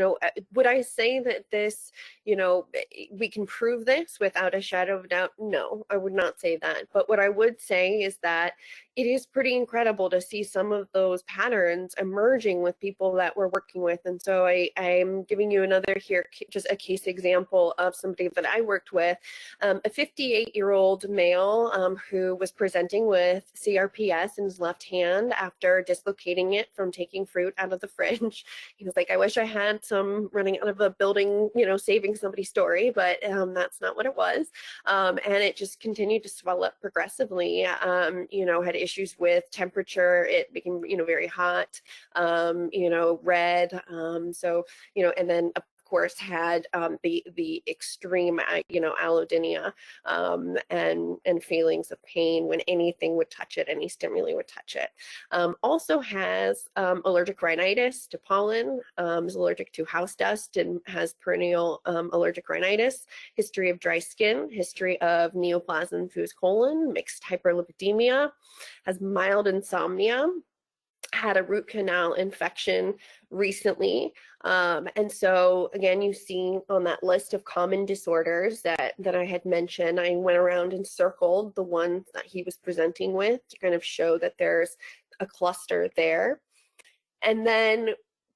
Would I say that this, we can prove this without a shadow of doubt? No, I would not say that. But what I would say is that it is pretty incredible to see some of those patterns emerging with people that we're working with. And so I'm giving you another here, just a case example of somebody that I worked with, a 58-year-old male who was presenting with CRPS in his left hand after dislocating it from taking fruit out of the fridge. He was like, I wish I had some running out of a building, saving somebody story, but that's not what it was. And it just continued to swell up progressively, had issues with temperature. It became, very hot, red. And then of course had the extreme, allodynia, and feelings of pain when anything would touch it, any stimuli would touch it. Also has allergic rhinitis to pollen, is allergic to house dust, and has perennial allergic rhinitis, history of dry skin, history of neoplasm fused colon, mixed hyperlipidemia, has mild insomnia, had a root canal infection recently. And so again, you see on that list of common disorders that I had mentioned, I went around and circled the ones that he was presenting with to kind of show that there's a cluster there. And then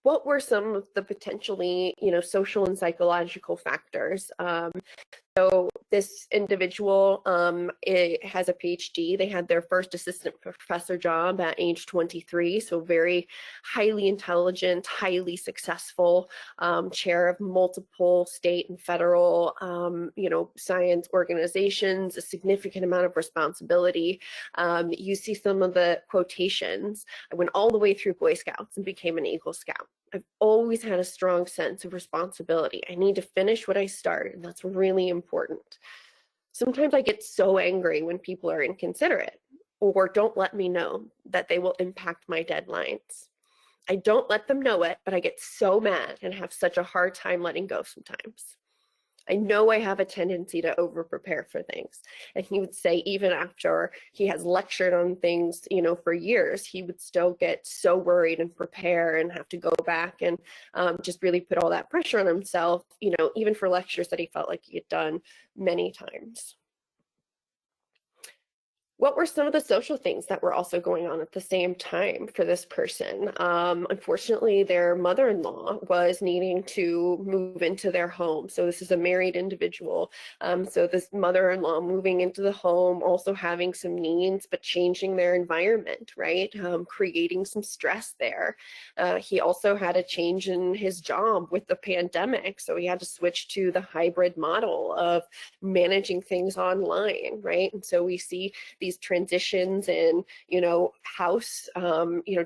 what were some of the potentially, social and psychological factors? So this individual has a PhD. They had their first assistant professor job at age 23, so very highly intelligent, highly successful, chair of multiple state and federal, science organizations, a significant amount of responsibility. You see some of the quotations. I went all the way through Boy Scouts and became an Eagle Scout. I've always had a strong sense of responsibility. I need to finish what I started, and that's really important. Sometimes I get so angry when people are inconsiderate or don't let me know that they will impact my deadlines. I don't let them know it, but I get so mad and have such a hard time letting go sometimes. I know I have a tendency to over prepare for things. And he would say, even after he has lectured on things, for years, he would still get so worried and prepare and have to go back and just really put all that pressure on himself, even for lectures that he felt like he had done many times. What were some of the social things that were also going on at the same time for this person? Unfortunately, their mother-in-law was needing to move into their home. So this is a married individual. So this mother-in-law moving into the home, also having some needs, but changing their environment, right? Creating some stress there. He also had a change in his job with the pandemic. So he had to switch to the hybrid model of managing things online, right? And so we see these transitions in, house,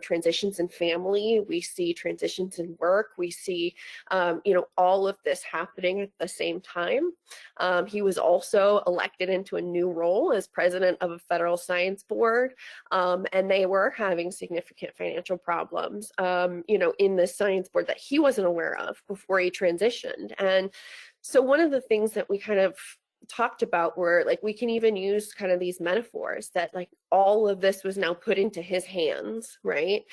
transitions in family. We see transitions in work. We see, all of this happening at the same time. He was also elected into a new role as president of a federal science board, and they were having significant financial problems, in the science board that he wasn't aware of before he transitioned. And so one of the things that we kind of talked about were like, we can even use kind of these metaphors that like all of this was now put into his hands, right?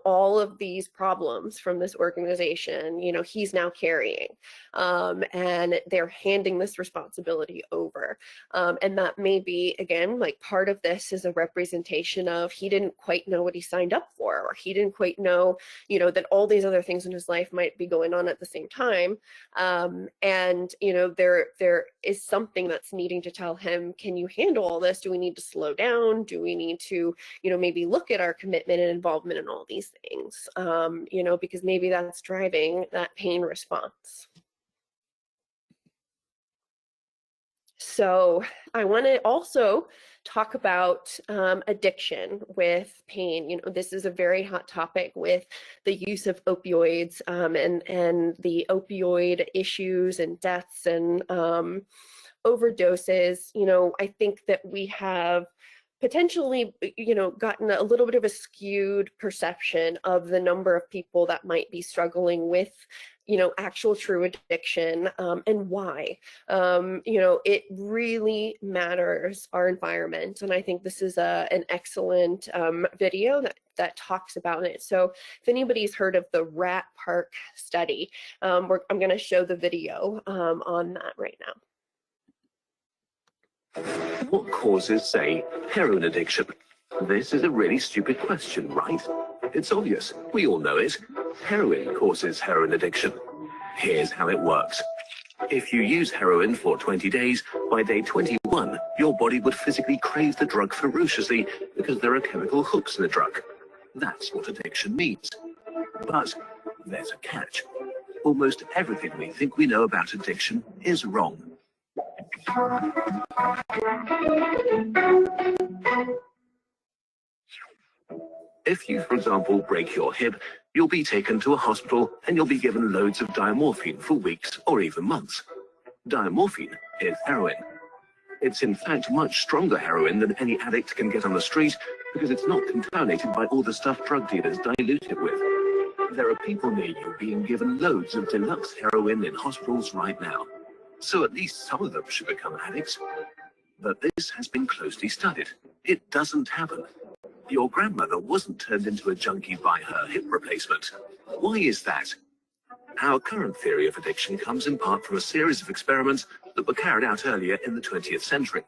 All of these problems from this organization, he's now carrying, and they're handing this responsibility over. And that may be, again, like part of this is a representation of he didn't quite know what he signed up for, or he didn't quite know, that all these other things in his life might be going on at the same time. And, there is something that's needing to tell him, can you handle all this? Do we need to slow down? Do we need to, maybe look at our commitment and involvement in all these things, because maybe that's driving that pain response. So I want to also talk about addiction with pain. This is a very hot topic with the use of opioids, and the opioid issues and deaths and overdoses. I think that we have potentially, gotten a little bit of a skewed perception of the number of people that might be struggling with, actual true addiction, and why. It really matters, our environment. And I think this is an excellent video that talks about it. So if anybody's heard of the Rat Park study, I'm going to show the video on that right now. What causes, say, heroin addiction? This is a really stupid question, right? It's obvious. We all know it. Heroin causes heroin addiction. Here's how it works. If you use heroin for 20 days, by day 21, your body would physically crave the drug ferociously because there are chemical hooks in the drug. That's what addiction means. But there's a catch. Almost everything we think we know about addiction is wrong. If you, for example, break your hip, you'll be taken to a hospital and you'll be given loads of diamorphine for weeks or even months. Diamorphine is heroin. It's in fact much stronger heroin than any addict can get on the street because it's not contaminated by all the stuff drug dealers dilute it with. There are people near you being given loads of deluxe heroin in hospitals right now. So at least some of them should become addicts. But this has been closely studied. It doesn't happen. Your grandmother wasn't turned into a junkie by her hip replacement. Why is that? Our current theory of addiction comes in part from a series of experiments that were carried out earlier in the 20th century.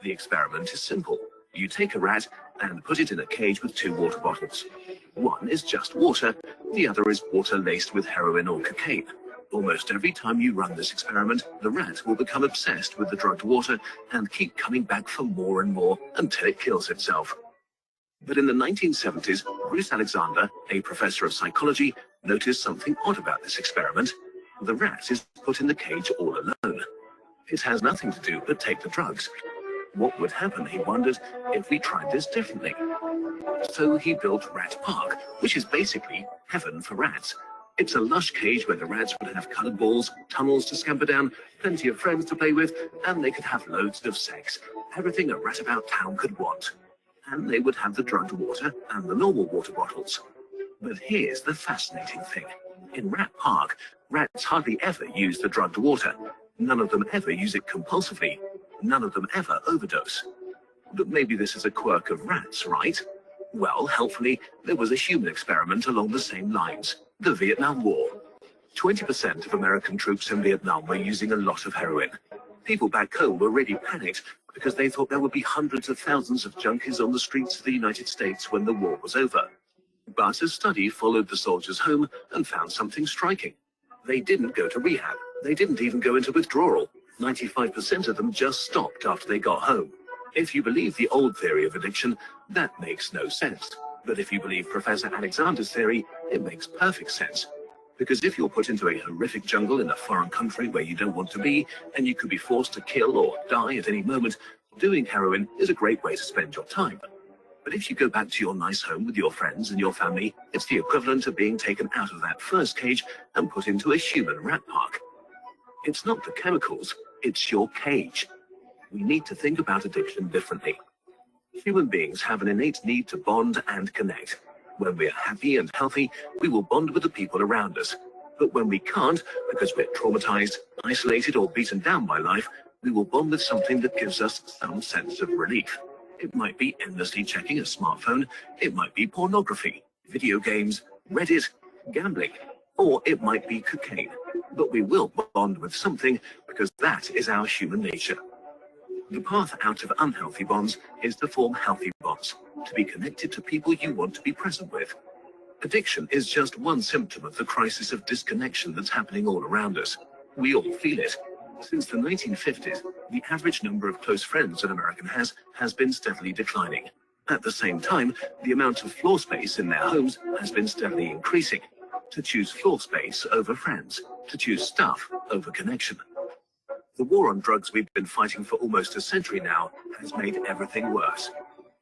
The experiment is simple. You take a rat and put it in a cage with 2 water bottles. One is just water, the other is water laced with heroin or cocaine. Almost every time you run this experiment, the rat will become obsessed with the drugged water and keep coming back for more and more until it kills itself. But in the 1970s, Bruce Alexander, a professor of psychology, noticed something odd about this experiment. The rat is put in the cage all alone. It has nothing to do but take the drugs. What would happen, he wondered, if we tried this differently? So he built Rat Park, which is basically heaven for rats. It's a lush cage where the rats would have coloured balls, tunnels to scamper down, plenty of friends to play with, and they could have loads of sex. Everything a rat about town could want. And they would have the drugged water and the normal water bottles. But here's the fascinating thing. In Rat Park, rats hardly ever use the drugged water. None of them ever use it compulsively. None of them ever overdose. But maybe this is a quirk of rats, right? Well, helpfully, there was a human experiment along the same lines. The Vietnam War. 20% of American troops in Vietnam were using a lot of heroin. People back home were really panicked because they thought there would be hundreds of thousands of junkies on the streets of the United States when the war was over. But a study followed the soldiers home and found something striking. They didn't go to rehab. They didn't even go into withdrawal. 95% of them just stopped after they got home. If you believe the old theory of addiction, that makes no sense. But if you believe Professor Alexander's theory, it makes perfect sense. Because if you're put into a horrific jungle in a foreign country where you don't want to be, and you could be forced to kill or die at any moment, doing heroin is a great way to spend your time. But if you go back to your nice home with your friends and your family, it's the equivalent of being taken out of that first cage and put into a human rat park. It's not the chemicals, it's your cage. We need to think about addiction differently. Human beings have an innate need to bond and connect. When we're happy and healthy, we will bond with the people around us. But when we can't, because we're traumatized, isolated, or beaten down by life, we will bond with something that gives us some sense of relief. It might be endlessly checking a smartphone, it might be pornography, video games, Reddit, gambling, or it might be cocaine. But we will bond with something because that is our human nature. The path out of unhealthy bonds is to form healthy bonds, to be connected to people you want to be present with. Addiction is just one symptom of the crisis of disconnection that's happening all around us. We all feel it. Since the 1950s, the average number of close friends an American has been steadily declining. At the same time, the amount of floor space in their homes has been steadily increasing. To choose floor space over friends, to choose stuff over connection. The war on drugs we've been fighting for almost a century now has made everything worse.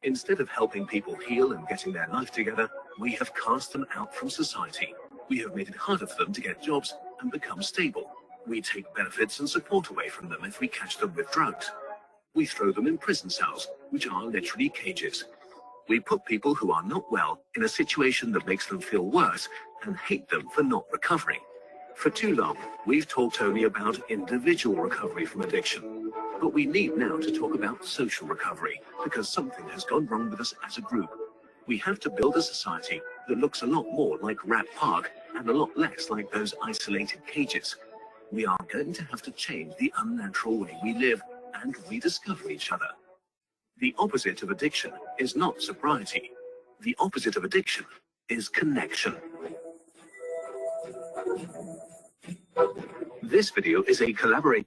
Instead of helping people heal and getting their life together, we have cast them out from society. We have made it harder for them to get jobs and become stable. We take benefits and support away from them if we catch them with drugs. We throw them in prison cells, which are literally cages. We put people who are not well in a situation that makes them feel worse and hate them for not recovering. For too long, we've talked only about individual recovery from addiction, but we need now to talk about social recovery because something has gone wrong with us as a group. We have to build a society that looks a lot more like Rat Park and a lot less like those isolated cages. We are going to have to change the unnatural way we live and rediscover each other. The opposite of addiction is not sobriety. The opposite of addiction is connection. This video is a collaboration.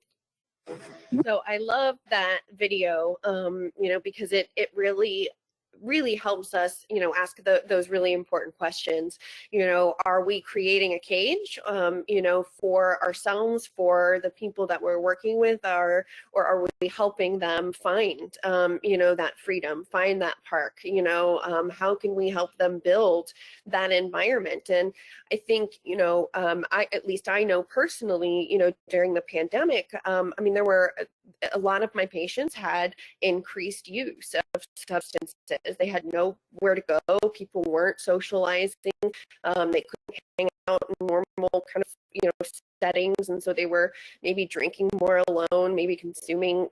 So I love that video, because it really helps us, ask those really important questions. Are we creating a cage, for ourselves, for the people that we're working with, or are we helping them find, that freedom, find that park? How can we help them build that environment? And I think, at least I know personally, during the pandemic, there were a lot of my patients had increased use of substances. They had nowhere to go. People weren't socializing. They couldn't hang out in normal kind of, settings. And so they were maybe drinking more alone, maybe consuming,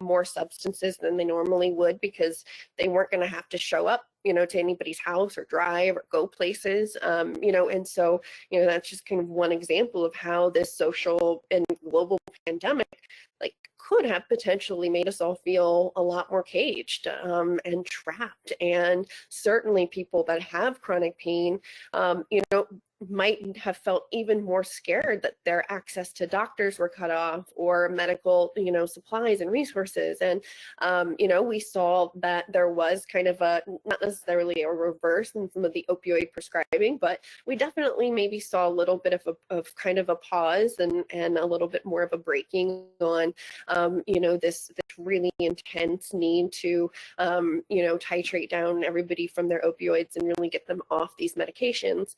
more substances than they normally would because they weren't going to have to show up, to anybody's house or drive or go places, and so, that's just kind of one example of how this social and global pandemic could have potentially made us all feel a lot more caged and trapped. And certainly people that have chronic pain, might have felt even more scared that their access to doctors were cut off or medical, supplies and resources. And, we saw that there was kind of not necessarily a reverse in some of the opioid prescribing, but we definitely maybe saw a little bit of kind of a pause and a little bit more of a breaking on, this really intense need to, titrate down everybody from their opioids and really get them off these medications.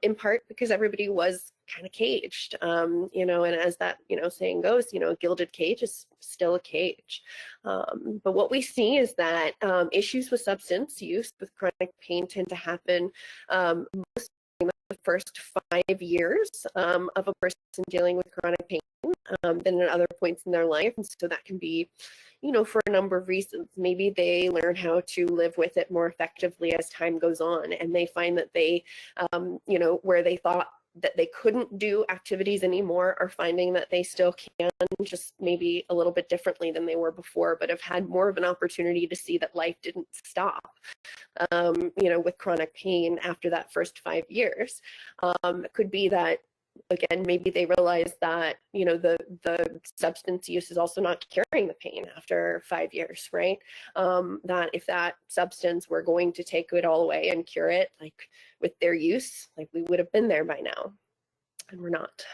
In part because everybody was kind of caged, and as that, saying goes, a gilded cage is still a cage. But what we see is that issues with substance use with chronic pain tend to happen most in the first 5 years of a person dealing with chronic pain than at other points in their life. And so that can be, for a number of reasons. Maybe they learn how to live with it more effectively as time goes on, and they find that they, where they thought that they couldn't do activities anymore are finding that they still can, just maybe a little bit differently than they were before, but have had more of an opportunity to see that life didn't stop, with chronic pain after that first 5 years. It could be that, again, maybe they realize that, the substance use is also not curing the pain after 5 years, right? That if that substance were going to take it all away and cure it, with their use, we would have been there by now. And we're not.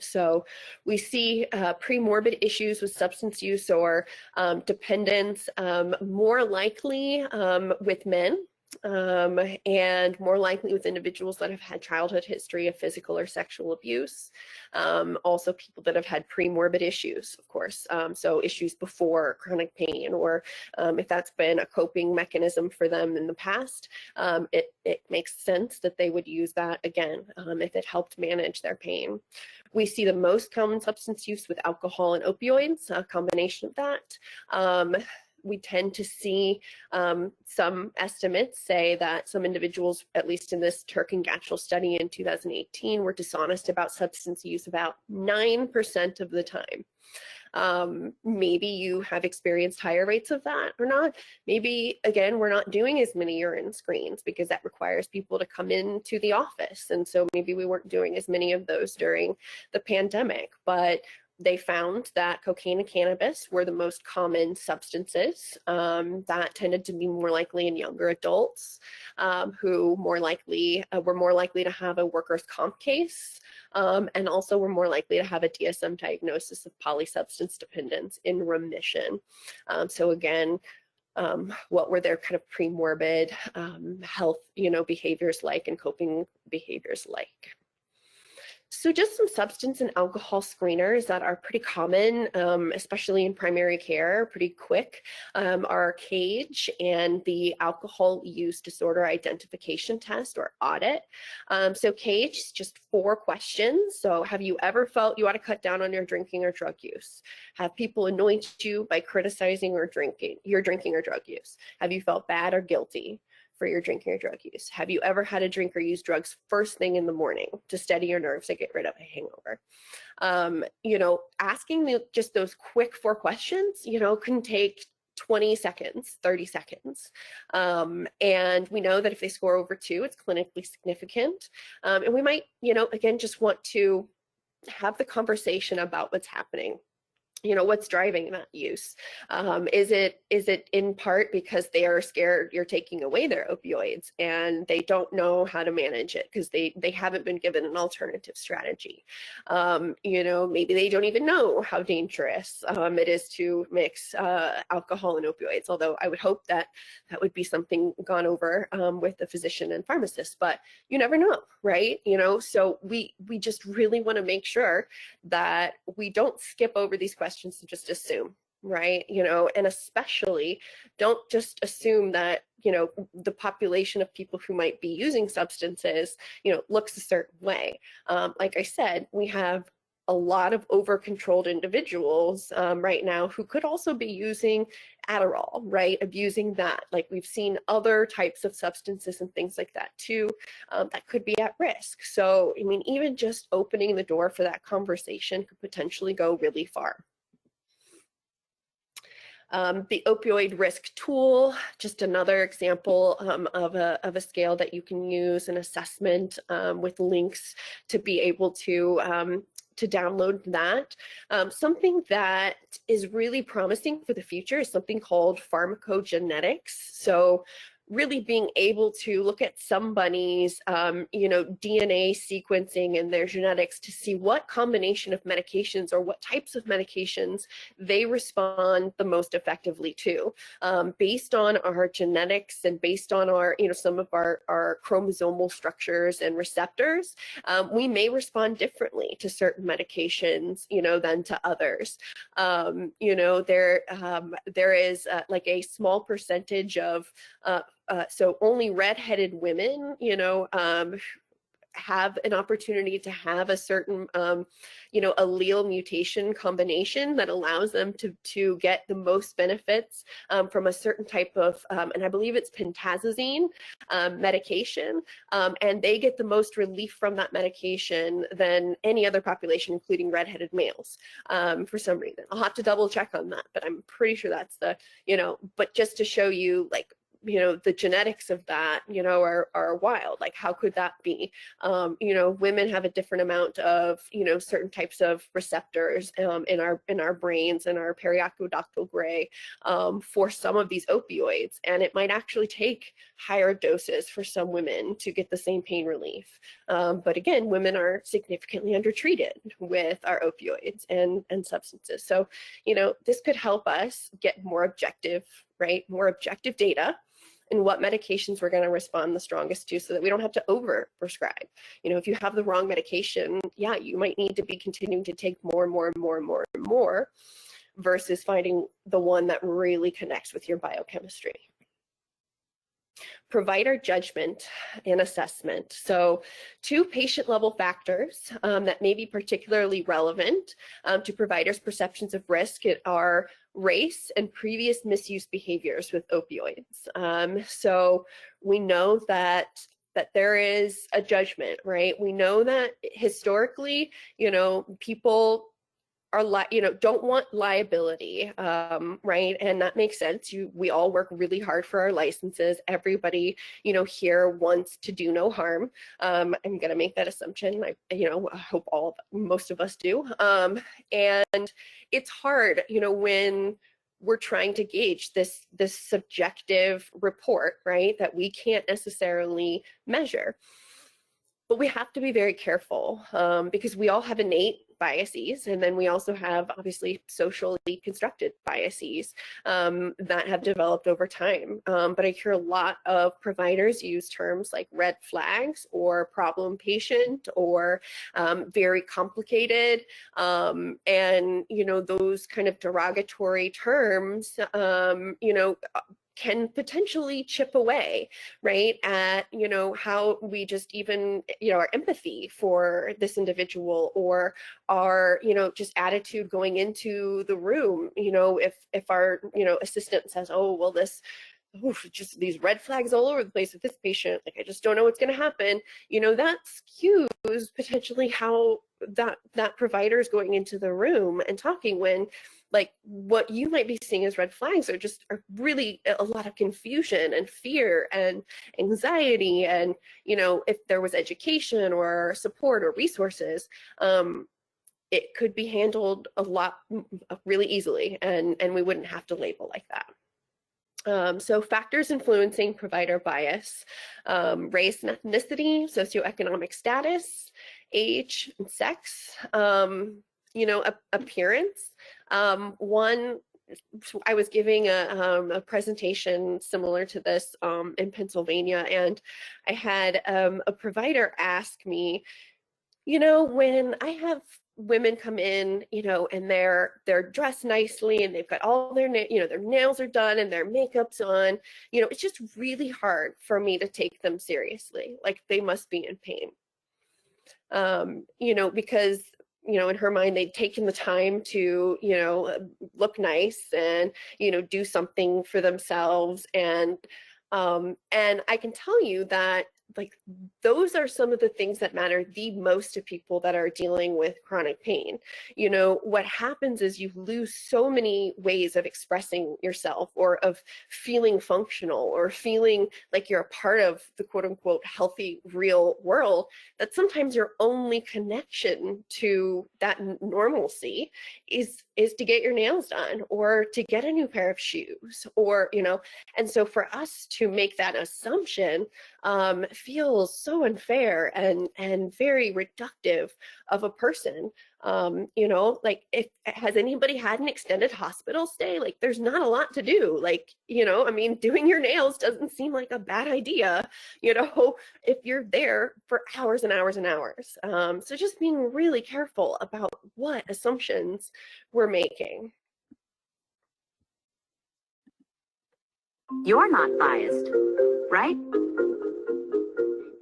So we see pre-morbid issues with substance use or dependence more likely with men. And more likely with individuals that have had childhood history of physical or sexual abuse. Also people that have had pre-morbid issues, of course. So issues before chronic pain, or if that's been a coping mechanism for them in the past, it makes sense that they would use that again if it helped manage their pain. We see the most common substance use with alcohol and opioids, a combination of that. We tend to see some estimates say that some individuals, at least in this Turk and Gatchel study in 2018, were dishonest about substance use about 9% of the time. Maybe you have experienced higher rates of that or not. Maybe, again, we're not doing as many urine screens because that requires people to come into the office. And so maybe we weren't doing as many of those during the pandemic. But they found that cocaine and cannabis were the most common substances that tended to be more likely in younger adults who were more likely to have a workers' comp case and also were more likely to have a DSM diagnosis of polysubstance dependence in remission. So again, what were their kind of pre-morbid health, behaviors like and coping behaviors like? So just some substance and alcohol screeners that are pretty common, especially in primary care, pretty quick, are CAGE and the Alcohol Use Disorder Identification Test, or audit. So CAGE is just 4 questions. So have you ever felt you ought to cut down on your drinking or drug use? Have people annoyed you by criticizing your drinking or drug use? Have you felt bad or guilty for your drinking or drug use? Have you ever had to drink or use drugs first thing in the morning to steady your nerves and get rid of a hangover? Asking just those quick 4 questions, can take 20 seconds, 30 seconds. And we know that if they score over 2, it's clinically significant. And we might, again, just want to have the conversation about what's happening. What's driving that use? Is it in part because they are scared you're taking away their opioids and they don't know how to manage it because they haven't been given an alternative strategy? Maybe they don't even know how dangerous it is to mix alcohol and opioids, although I would hope that would be something gone over with the physician and pharmacist, but you never know, right? So we just really want to make sure that we don't skip over these questions and just assume, right? And especially don't just assume that, the population of people who might be using substances, looks a certain way. Like I said, we have a lot of over-controlled individuals right now who could also be using Adderall, right? Abusing that. Like we've seen other types of substances and things like that too, that could be at risk. So, even just opening the door for that conversation could potentially go really far. The opioid risk tool, just another example of a scale that you can use, an assessment with links to be able to download that. Something that is really promising for the future is something called pharmacogenetics. So really being able to look at somebody's, DNA sequencing and their genetics to see what combination of medications or what types of medications they respond the most effectively to, based on our genetics and based on our, some of our chromosomal structures and receptors. We may respond differently to certain medications, than to others. There is like a small percentage of so only redheaded women, have an opportunity to have a certain, allele mutation combination that allows them to get the most benefits from a certain type of, and I believe it's pentazocine medication, and they get the most relief from that medication than any other population, including redheaded males, for some reason. I'll have to double check on that, but I'm pretty sure that's the, but just to show you, like, the genetics of that, are wild. Like, how could that be? Women have a different amount of, certain types of receptors in our brains and our periaqueductal gray for some of these opioids. And it might actually take higher doses for some women to get the same pain relief. But again, women are significantly undertreated with our opioids and substances. So, this could help us get more objective, right? More objective data and what medications we're going to respond the strongest to, so that we don't have to over prescribe. If you have the wrong medication, yeah, you might need to be continuing to take more and more and more and more and more, versus finding the one that really connects with your biochemistry. Provider judgment and assessment. So 2 patient-level factors that may be particularly relevant to providers' perceptions of risk are race and previous misuse behaviors with opioids. So we know that there is a judgment, right? We know that historically, people are don't want liability, right? And that makes sense. We all work really hard for our licenses. Everybody, here wants to do no harm. I'm gonna make that assumption. I hope most of us do. And it's hard, when we're trying to gauge this subjective report, right? That we can't necessarily measure. But we have to be very careful because we all have innate biases, and then we also have obviously socially constructed biases that have developed over time. But I hear a lot of providers use terms like red flags or problem patient or very complicated, and those kind of derogatory terms, can potentially chip away, right, at how we just even our empathy for this individual, or our just attitude going into the room. If our assistant says, oh well, this just these red flags all over the place with this patient, like I just don't know what's going to happen, that skews potentially how that provider is going into the room and talking, when like what you might be seeing as red flags are really a lot of confusion and fear and anxiety. And if there was education or support or resources, it could be handled a lot really easily, and we wouldn't have to label like that. So factors influencing provider bias: race and ethnicity, socioeconomic status, age and sex, appearance. I was giving a presentation similar to this in Pennsylvania, and I had a provider ask me, when I have women come in, and they're dressed nicely and they've got all their nails are done and their makeup's on, it's just really hard for me to take them seriously. Like they must be in pain. Because in her mind, they'd taken the time to, look nice and, do something for themselves. And I can tell you that, like, those are some of the things that matter the most to people that are dealing with chronic pain. What happens is you lose so many ways of expressing yourself, or of feeling functional, or feeling like you're a part of the quote unquote healthy real world, that sometimes your only connection to that normalcy is to get your nails done, or to get a new pair of shoes, or and so for us to make that assumption feels so unfair and very reductive of a person. Like, if has anybody had an extended hospital stay? Like, there's not a lot to do. Like, I mean, doing your nails doesn't seem like a bad idea, if you're there for hours and hours and hours. So just being really careful about what assumptions we're making. You're not biased, right?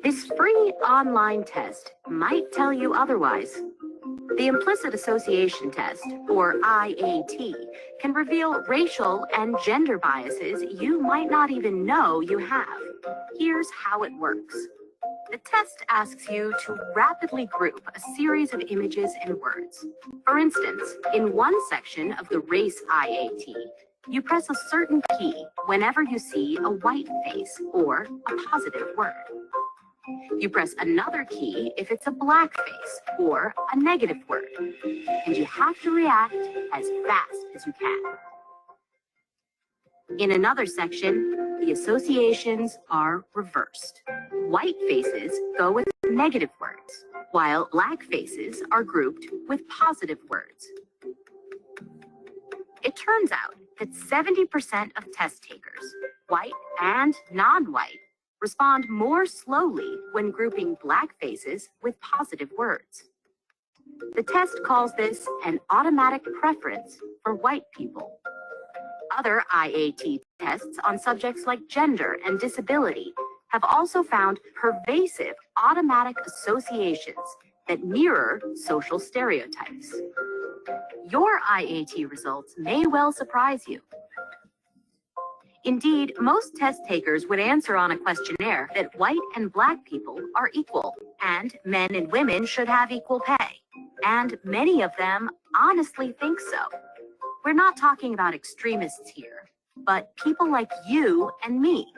This free online test might tell you otherwise. The Implicit Association Test, or IAT, can reveal racial and gender biases you might not even know you have. Here's how it works. The test asks you to rapidly group a series of images and words. For instance, in one section of the race IAT, you press a certain key whenever you see a white face or a positive word. You press another key if it's a black face or a negative word, and you have to react as fast as you can. In another section, the associations are reversed. White faces go with negative words, while black faces are grouped with positive words. It turns out that 70% of test takers, white and non-white, respond more slowly when grouping black faces with positive words. The test calls this an automatic preference for white people. Other IAT tests on subjects like gender and disability have also found pervasive automatic associations that mirror social stereotypes. Your IAT results may well surprise you. Indeed, most test takers would answer on a questionnaire that white and black people are equal, and men and women should have equal pay. And many of them honestly think so. We're not talking about extremists here, but people like you and me.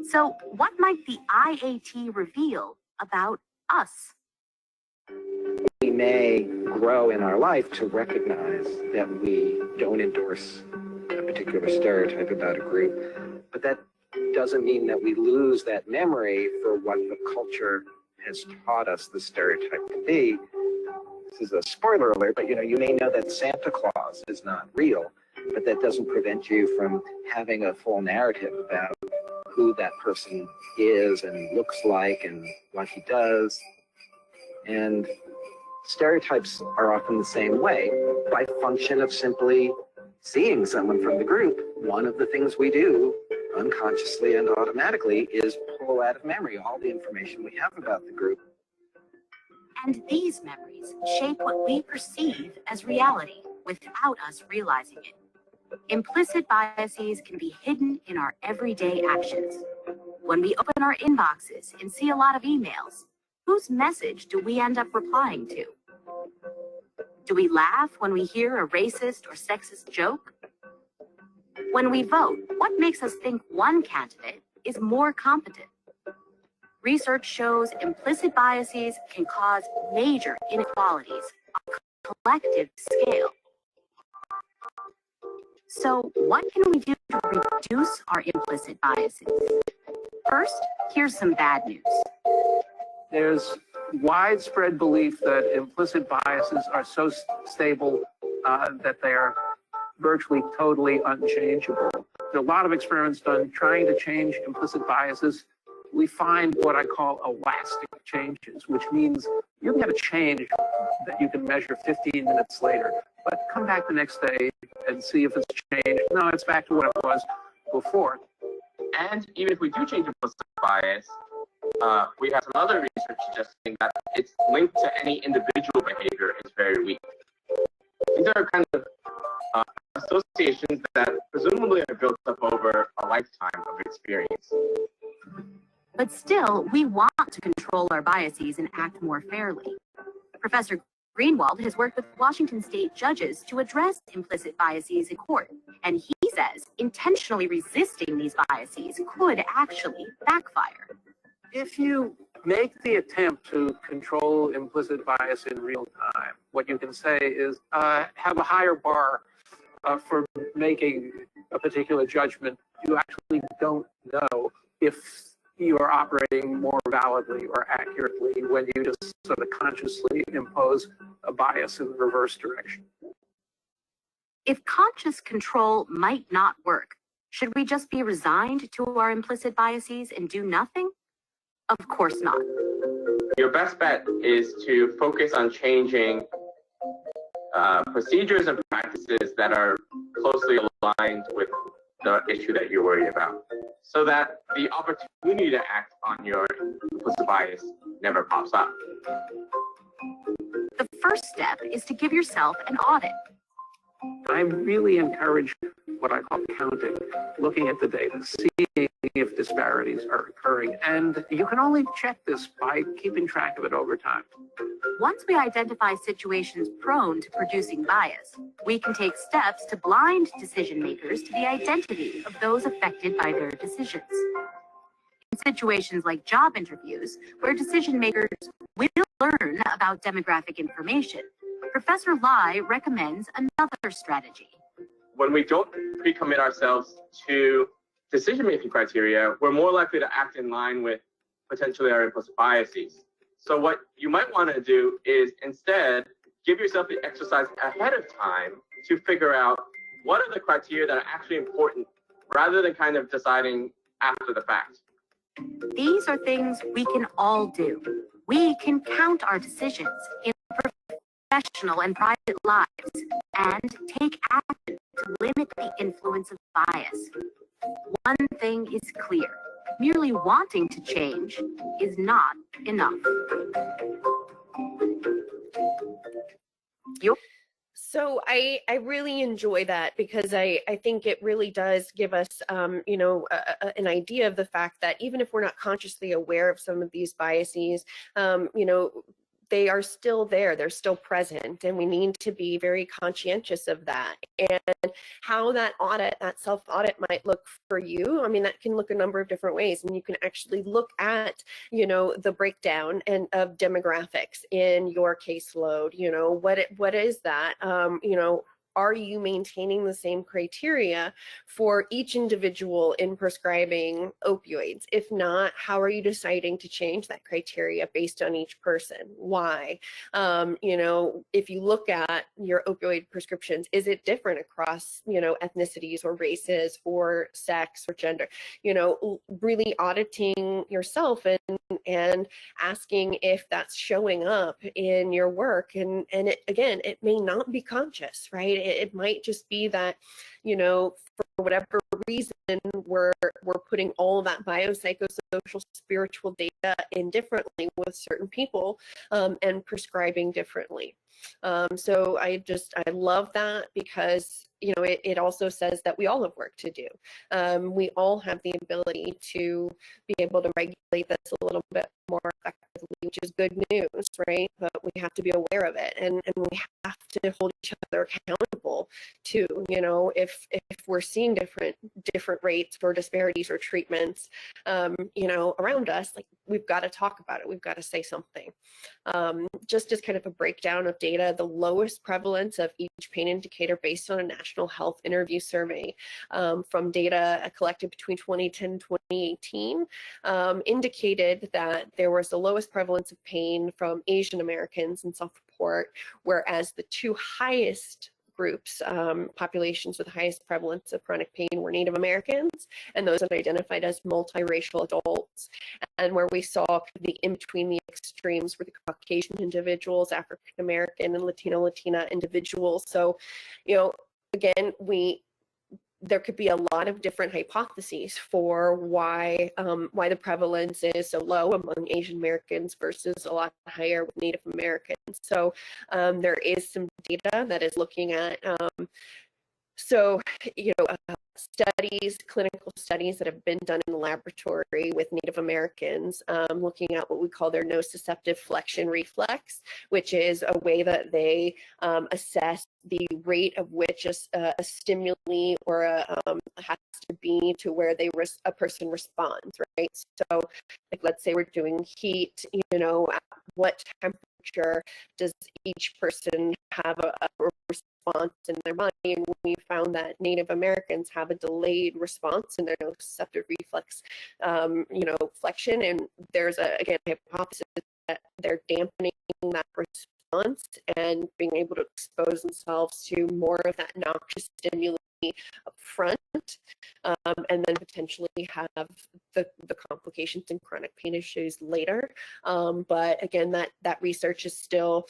So what might the IAT reveal about us? We may grow in our life to recognize that we don't endorse a particular stereotype about a group, but that doesn't mean that we lose that memory for what the culture has taught us the stereotype to be. this is a spoiler alert, but you may know that Santa Claus is not real, but that doesn't prevent you from having a full narrative about who that person is and looks like and what he does. And stereotypes are often the same way. By function of simply seeing someone from the group, one of the things we do unconsciously and automatically is pull out of memory all the information we have about the group. And these memories shape what we perceive as reality without us realizing it. Implicit biases can be hidden in our everyday actions. When we open our inboxes and see a lot of emails, whose message do we end up replying to? Do we laugh when we hear a racist or sexist joke? When we vote, what makes us think one candidate is more competent? Research shows implicit biases can cause major inequalities on a collective scale. So what can we do to reduce our implicit biases? First, here's some bad news. There's widespread belief that implicit biases are so stable that they are virtually totally unchangeable. There are a lot of experiments done trying to change implicit biases. We find what I call elastic changes, which means you can get a change that you can measure 15 minutes later, but come back the next day and see if it's changed. No, it's back to what it was before. And even if we do change implicit bias, we have some other research suggesting that its link to any individual behavior is very weak. These are kind of associations that presumably are built up over a lifetime of experience. But still, we want to control our biases and act more fairly. Professor Greenwald has worked with Washington state judges to address implicit biases in court, and he says intentionally resisting these biases could actually backfire. If you make the attempt to control implicit bias in real time, what you can say is have a higher bar for making a particular judgment. You actually don't know if you are operating more validly or accurately when you just sort of consciously impose a bias in the reverse direction. If conscious control might not work, should we just be resigned to our implicit biases and do nothing? Of course not. Your best bet is to focus on changing procedures and practices that are closely aligned with the issue that you're worried about, so that the opportunity to act on your implicit bias never pops up. The first step is to give yourself an audit. I really encourage what I call counting, looking at the data, seeing if disparities are occurring. And you can only check this by keeping track of it over time. Once we identify situations prone to producing bias, we can take steps to blind decision makers to the identity of those affected by their decisions. In situations like job interviews, where decision makers will learn about demographic information, Professor Lai recommends another strategy. When we don't pre-commit ourselves to decision-making criteria, we're more likely to act in line with potentially our implicit biases. So what you might want to do is instead give yourself the exercise ahead of time to figure out what are the criteria that are actually important, rather than kind of deciding after the fact. These are things we can all do. We can count our decisions in professional and private lives and take action to limit the influence of bias. One thing is clear: merely wanting to change is not enough. So I really enjoy that, because I think it really does give us, an idea of the fact that even if we're not consciously aware of some of these biases, they are still there, they're still present, and we need to be very conscientious of that. And how that audit, that self-audit might look for you, I mean, that can look a number of different ways, and you can actually look at, the breakdown of demographics in your caseload. What is that? are you maintaining the same criteria for each individual in prescribing opioids? If not, how are you deciding to change that criteria based on each person? Why? You know, if you look at your opioid prescriptions, is it different across, you know, ethnicities or races or sex or gender? You know, really auditing yourself and asking if that's showing up in your work. And it, again, it may not be conscious, right? It might just be that, you know, for whatever reason, we're putting all that biopsychosocial spiritual data in differently with certain people, and prescribing differently. So I love that, because, you know, it also says that we all have work to do. We all have the ability to be able to regulate this a little bit more effectively, which is good news, right? But we have to be aware of it, and we have to hold each other accountable too. You know, if we're seeing different rates or disparities or treatments, you know, around us, like, we've got to talk about it. We've got to say something. Just as kind of a breakdown of data, the lowest prevalence of each pain indicator based on a national health interview survey, from data collected between 2010 and 2018, indicated that there was the lowest prevalence of pain from Asian Americans in self-report, whereas the two highest groups, populations with the highest prevalence of chronic pain, were Native Americans and those that identified as multiracial adults. And where we saw the in between the extremes were the Caucasian individuals, African American and Latina individuals. So, you know, again, there could be a lot of different hypotheses for why the prevalence is so low among Asian Americans versus a lot higher with Native Americans. So there is some data that is looking at studies, clinical studies that have been done in the laboratory with Native Americans, looking at what we call their nociceptive flexion reflex, which is a way that they assess the rate of which a stimuli or has to be to where a person responds, right? So, like, let's say we're doing heat, you know, at what temperature does each person have a response in their body? And we found that Native Americans have a delayed response in their nociceptive reflex, flexion. And there's again, a hypothesis that they're dampening that response and being able to expose themselves to more of that noxious stimuli up front, and then potentially have the complications and chronic pain issues later. But again, that research is still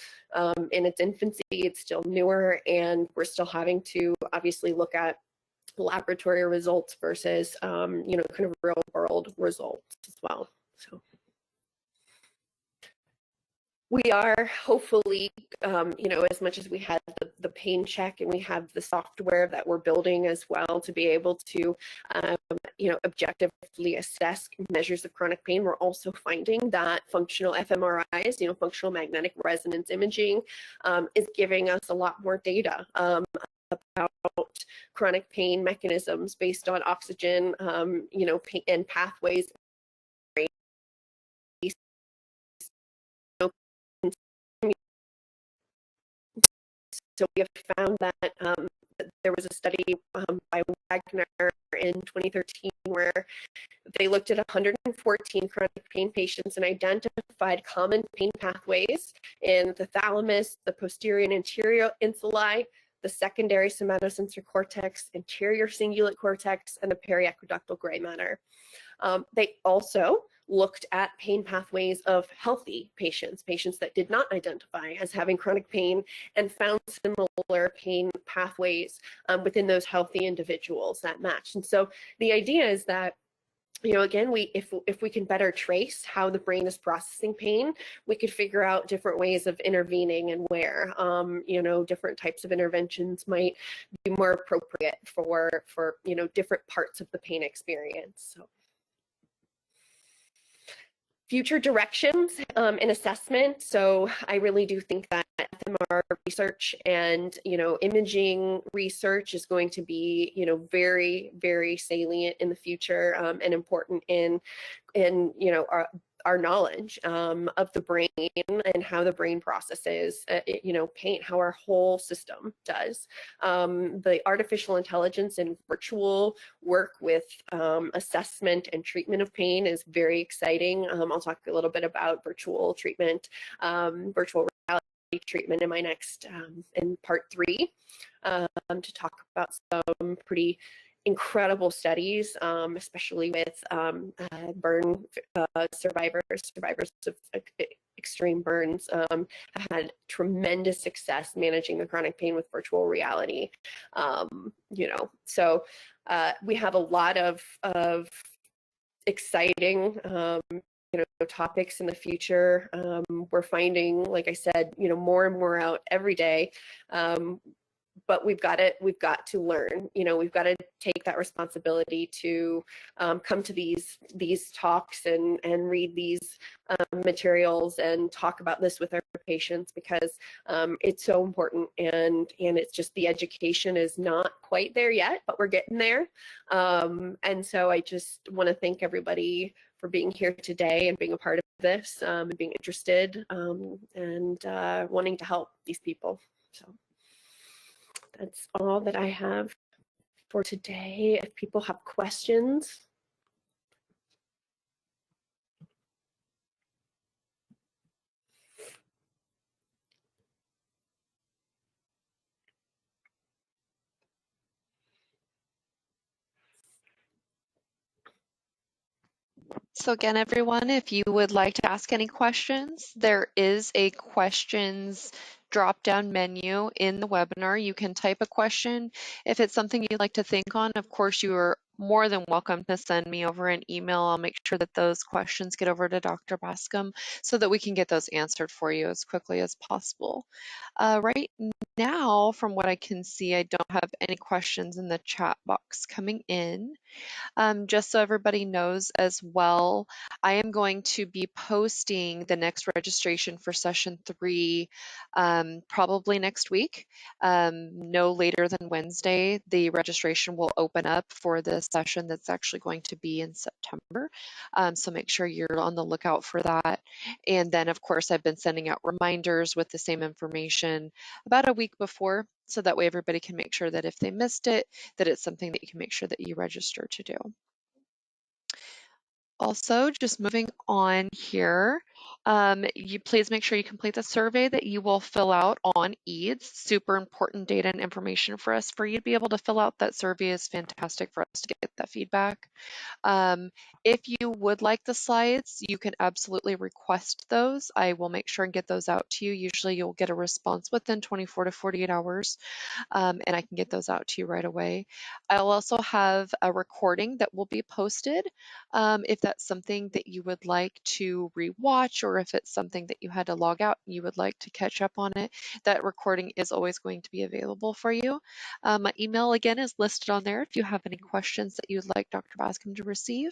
in its infancy. It's still newer, and we're still having to obviously look at laboratory results versus kind of real world results as well. So we are hopefully, as much as we had the pain check and we have the software that we're building as well to be able to, objectively assess measures of chronic pain, we're also finding that functional fMRIs, functional magnetic resonance imaging, is giving us a lot more data about chronic pain mechanisms based on oxygen, and pathways. So we have found that there was a study by Wagner in 2013 where they looked at 114 chronic pain patients and identified common pain pathways in the thalamus, the posterior and anterior insulae, the secondary somatosensor cortex, anterior cingulate cortex, and the periaqueductal gray matter. They also looked at pain pathways of healthy patients that did not identify as having chronic pain, and found similar pain pathways within those healthy individuals that matched. And so the idea is that, again, if we can better trace how the brain is processing pain, we could figure out different ways of intervening and where, different types of interventions might be more appropriate for different parts of the pain experience. So, future directions in assessment. So I really do think that fMR research and imaging research is going to be very, very salient in the future, and important in our knowledge of the brain and how the brain processes, pain, how our whole system does. The artificial intelligence and virtual work with assessment and treatment of pain is very exciting. I'll talk a little bit about virtual treatment, virtual reality treatment in my next, in part 3, to talk about some pretty incredible studies, especially with burn survivors of extreme burns, have had tremendous success managing the chronic pain with virtual reality. So we have a lot of exciting topics in the future. We're finding, like I said, more and more out every day. But we've got to learn. We've got to take that responsibility to come to these talks and read these materials and talk about this with our patients, because it's so important, and it's just, the education is not quite there yet, but we're getting there. And so I just want to thank everybody for being here today and being a part of this, and being interested, and wanting to help these people. So that's all that I have for today. If people have questions. So again, everyone, if you would like to ask any questions, there is a questions drop-down menu in the webinar. You can type a question. If it's something you'd like to think on, of course, you are more than welcome to send me over an email. I'll make sure that those questions get over to Dr. Bascom so that we can get those answered for you as quickly as possible. Right now, from what I can see, I don't have any questions in the chat box coming in. Just so everybody knows as well, I am going to be posting the next registration for session 3 probably next week. No later than Wednesday, the registration will open up for the session that's actually going to be in September. So make sure you're on the lookout for that. And then, of course, I've been sending out reminders with the same information about a week before, so that way everybody can make sure that if they missed it, that it's something that you can make sure that you register to do. Also, just moving on here, you please make sure you complete the survey that you will fill out on EADS. Super important data and information for us. For you to be able to fill out that survey is fantastic for us to get that feedback. If you would like the slides, you can absolutely request those. I will make sure and get those out to you. Usually you'll get a response within 24 to 48 hours, and I can get those out to you right away. I'll also have a recording that will be posted if that's something that you would like to rewatch, or if it's something that you had to log out and you would like to catch up on it. That recording is always going to be available for you. My email again is listed on there if you have any questions that you'd like Dr. Bascom to receive.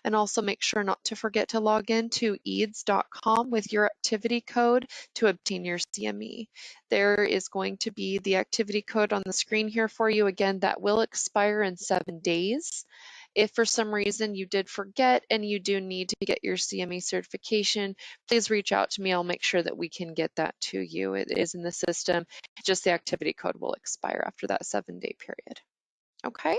And also make sure not to forget to log in to eads.com with your activity code to obtain your CME. There is going to be the activity code on the screen here for you. Again, that will expire in 7 days. If for some reason you did forget and you do need to get your CME certification, please reach out to me. I'll make sure that we can get that to you. It is in the system. Just the activity code will expire after that 7-day period. Okay.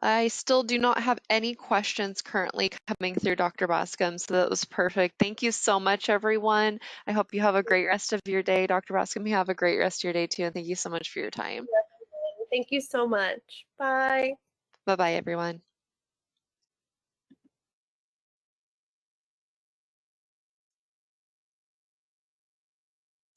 I still do not have any questions currently coming through, Dr. Bascom, so that was perfect. Thank you so much, everyone. I hope you have a great rest of your day. Dr. Bascom, you have a great rest of your day too, and thank you so much for your time. Thank you so much. Bye. Bye-bye, everyone.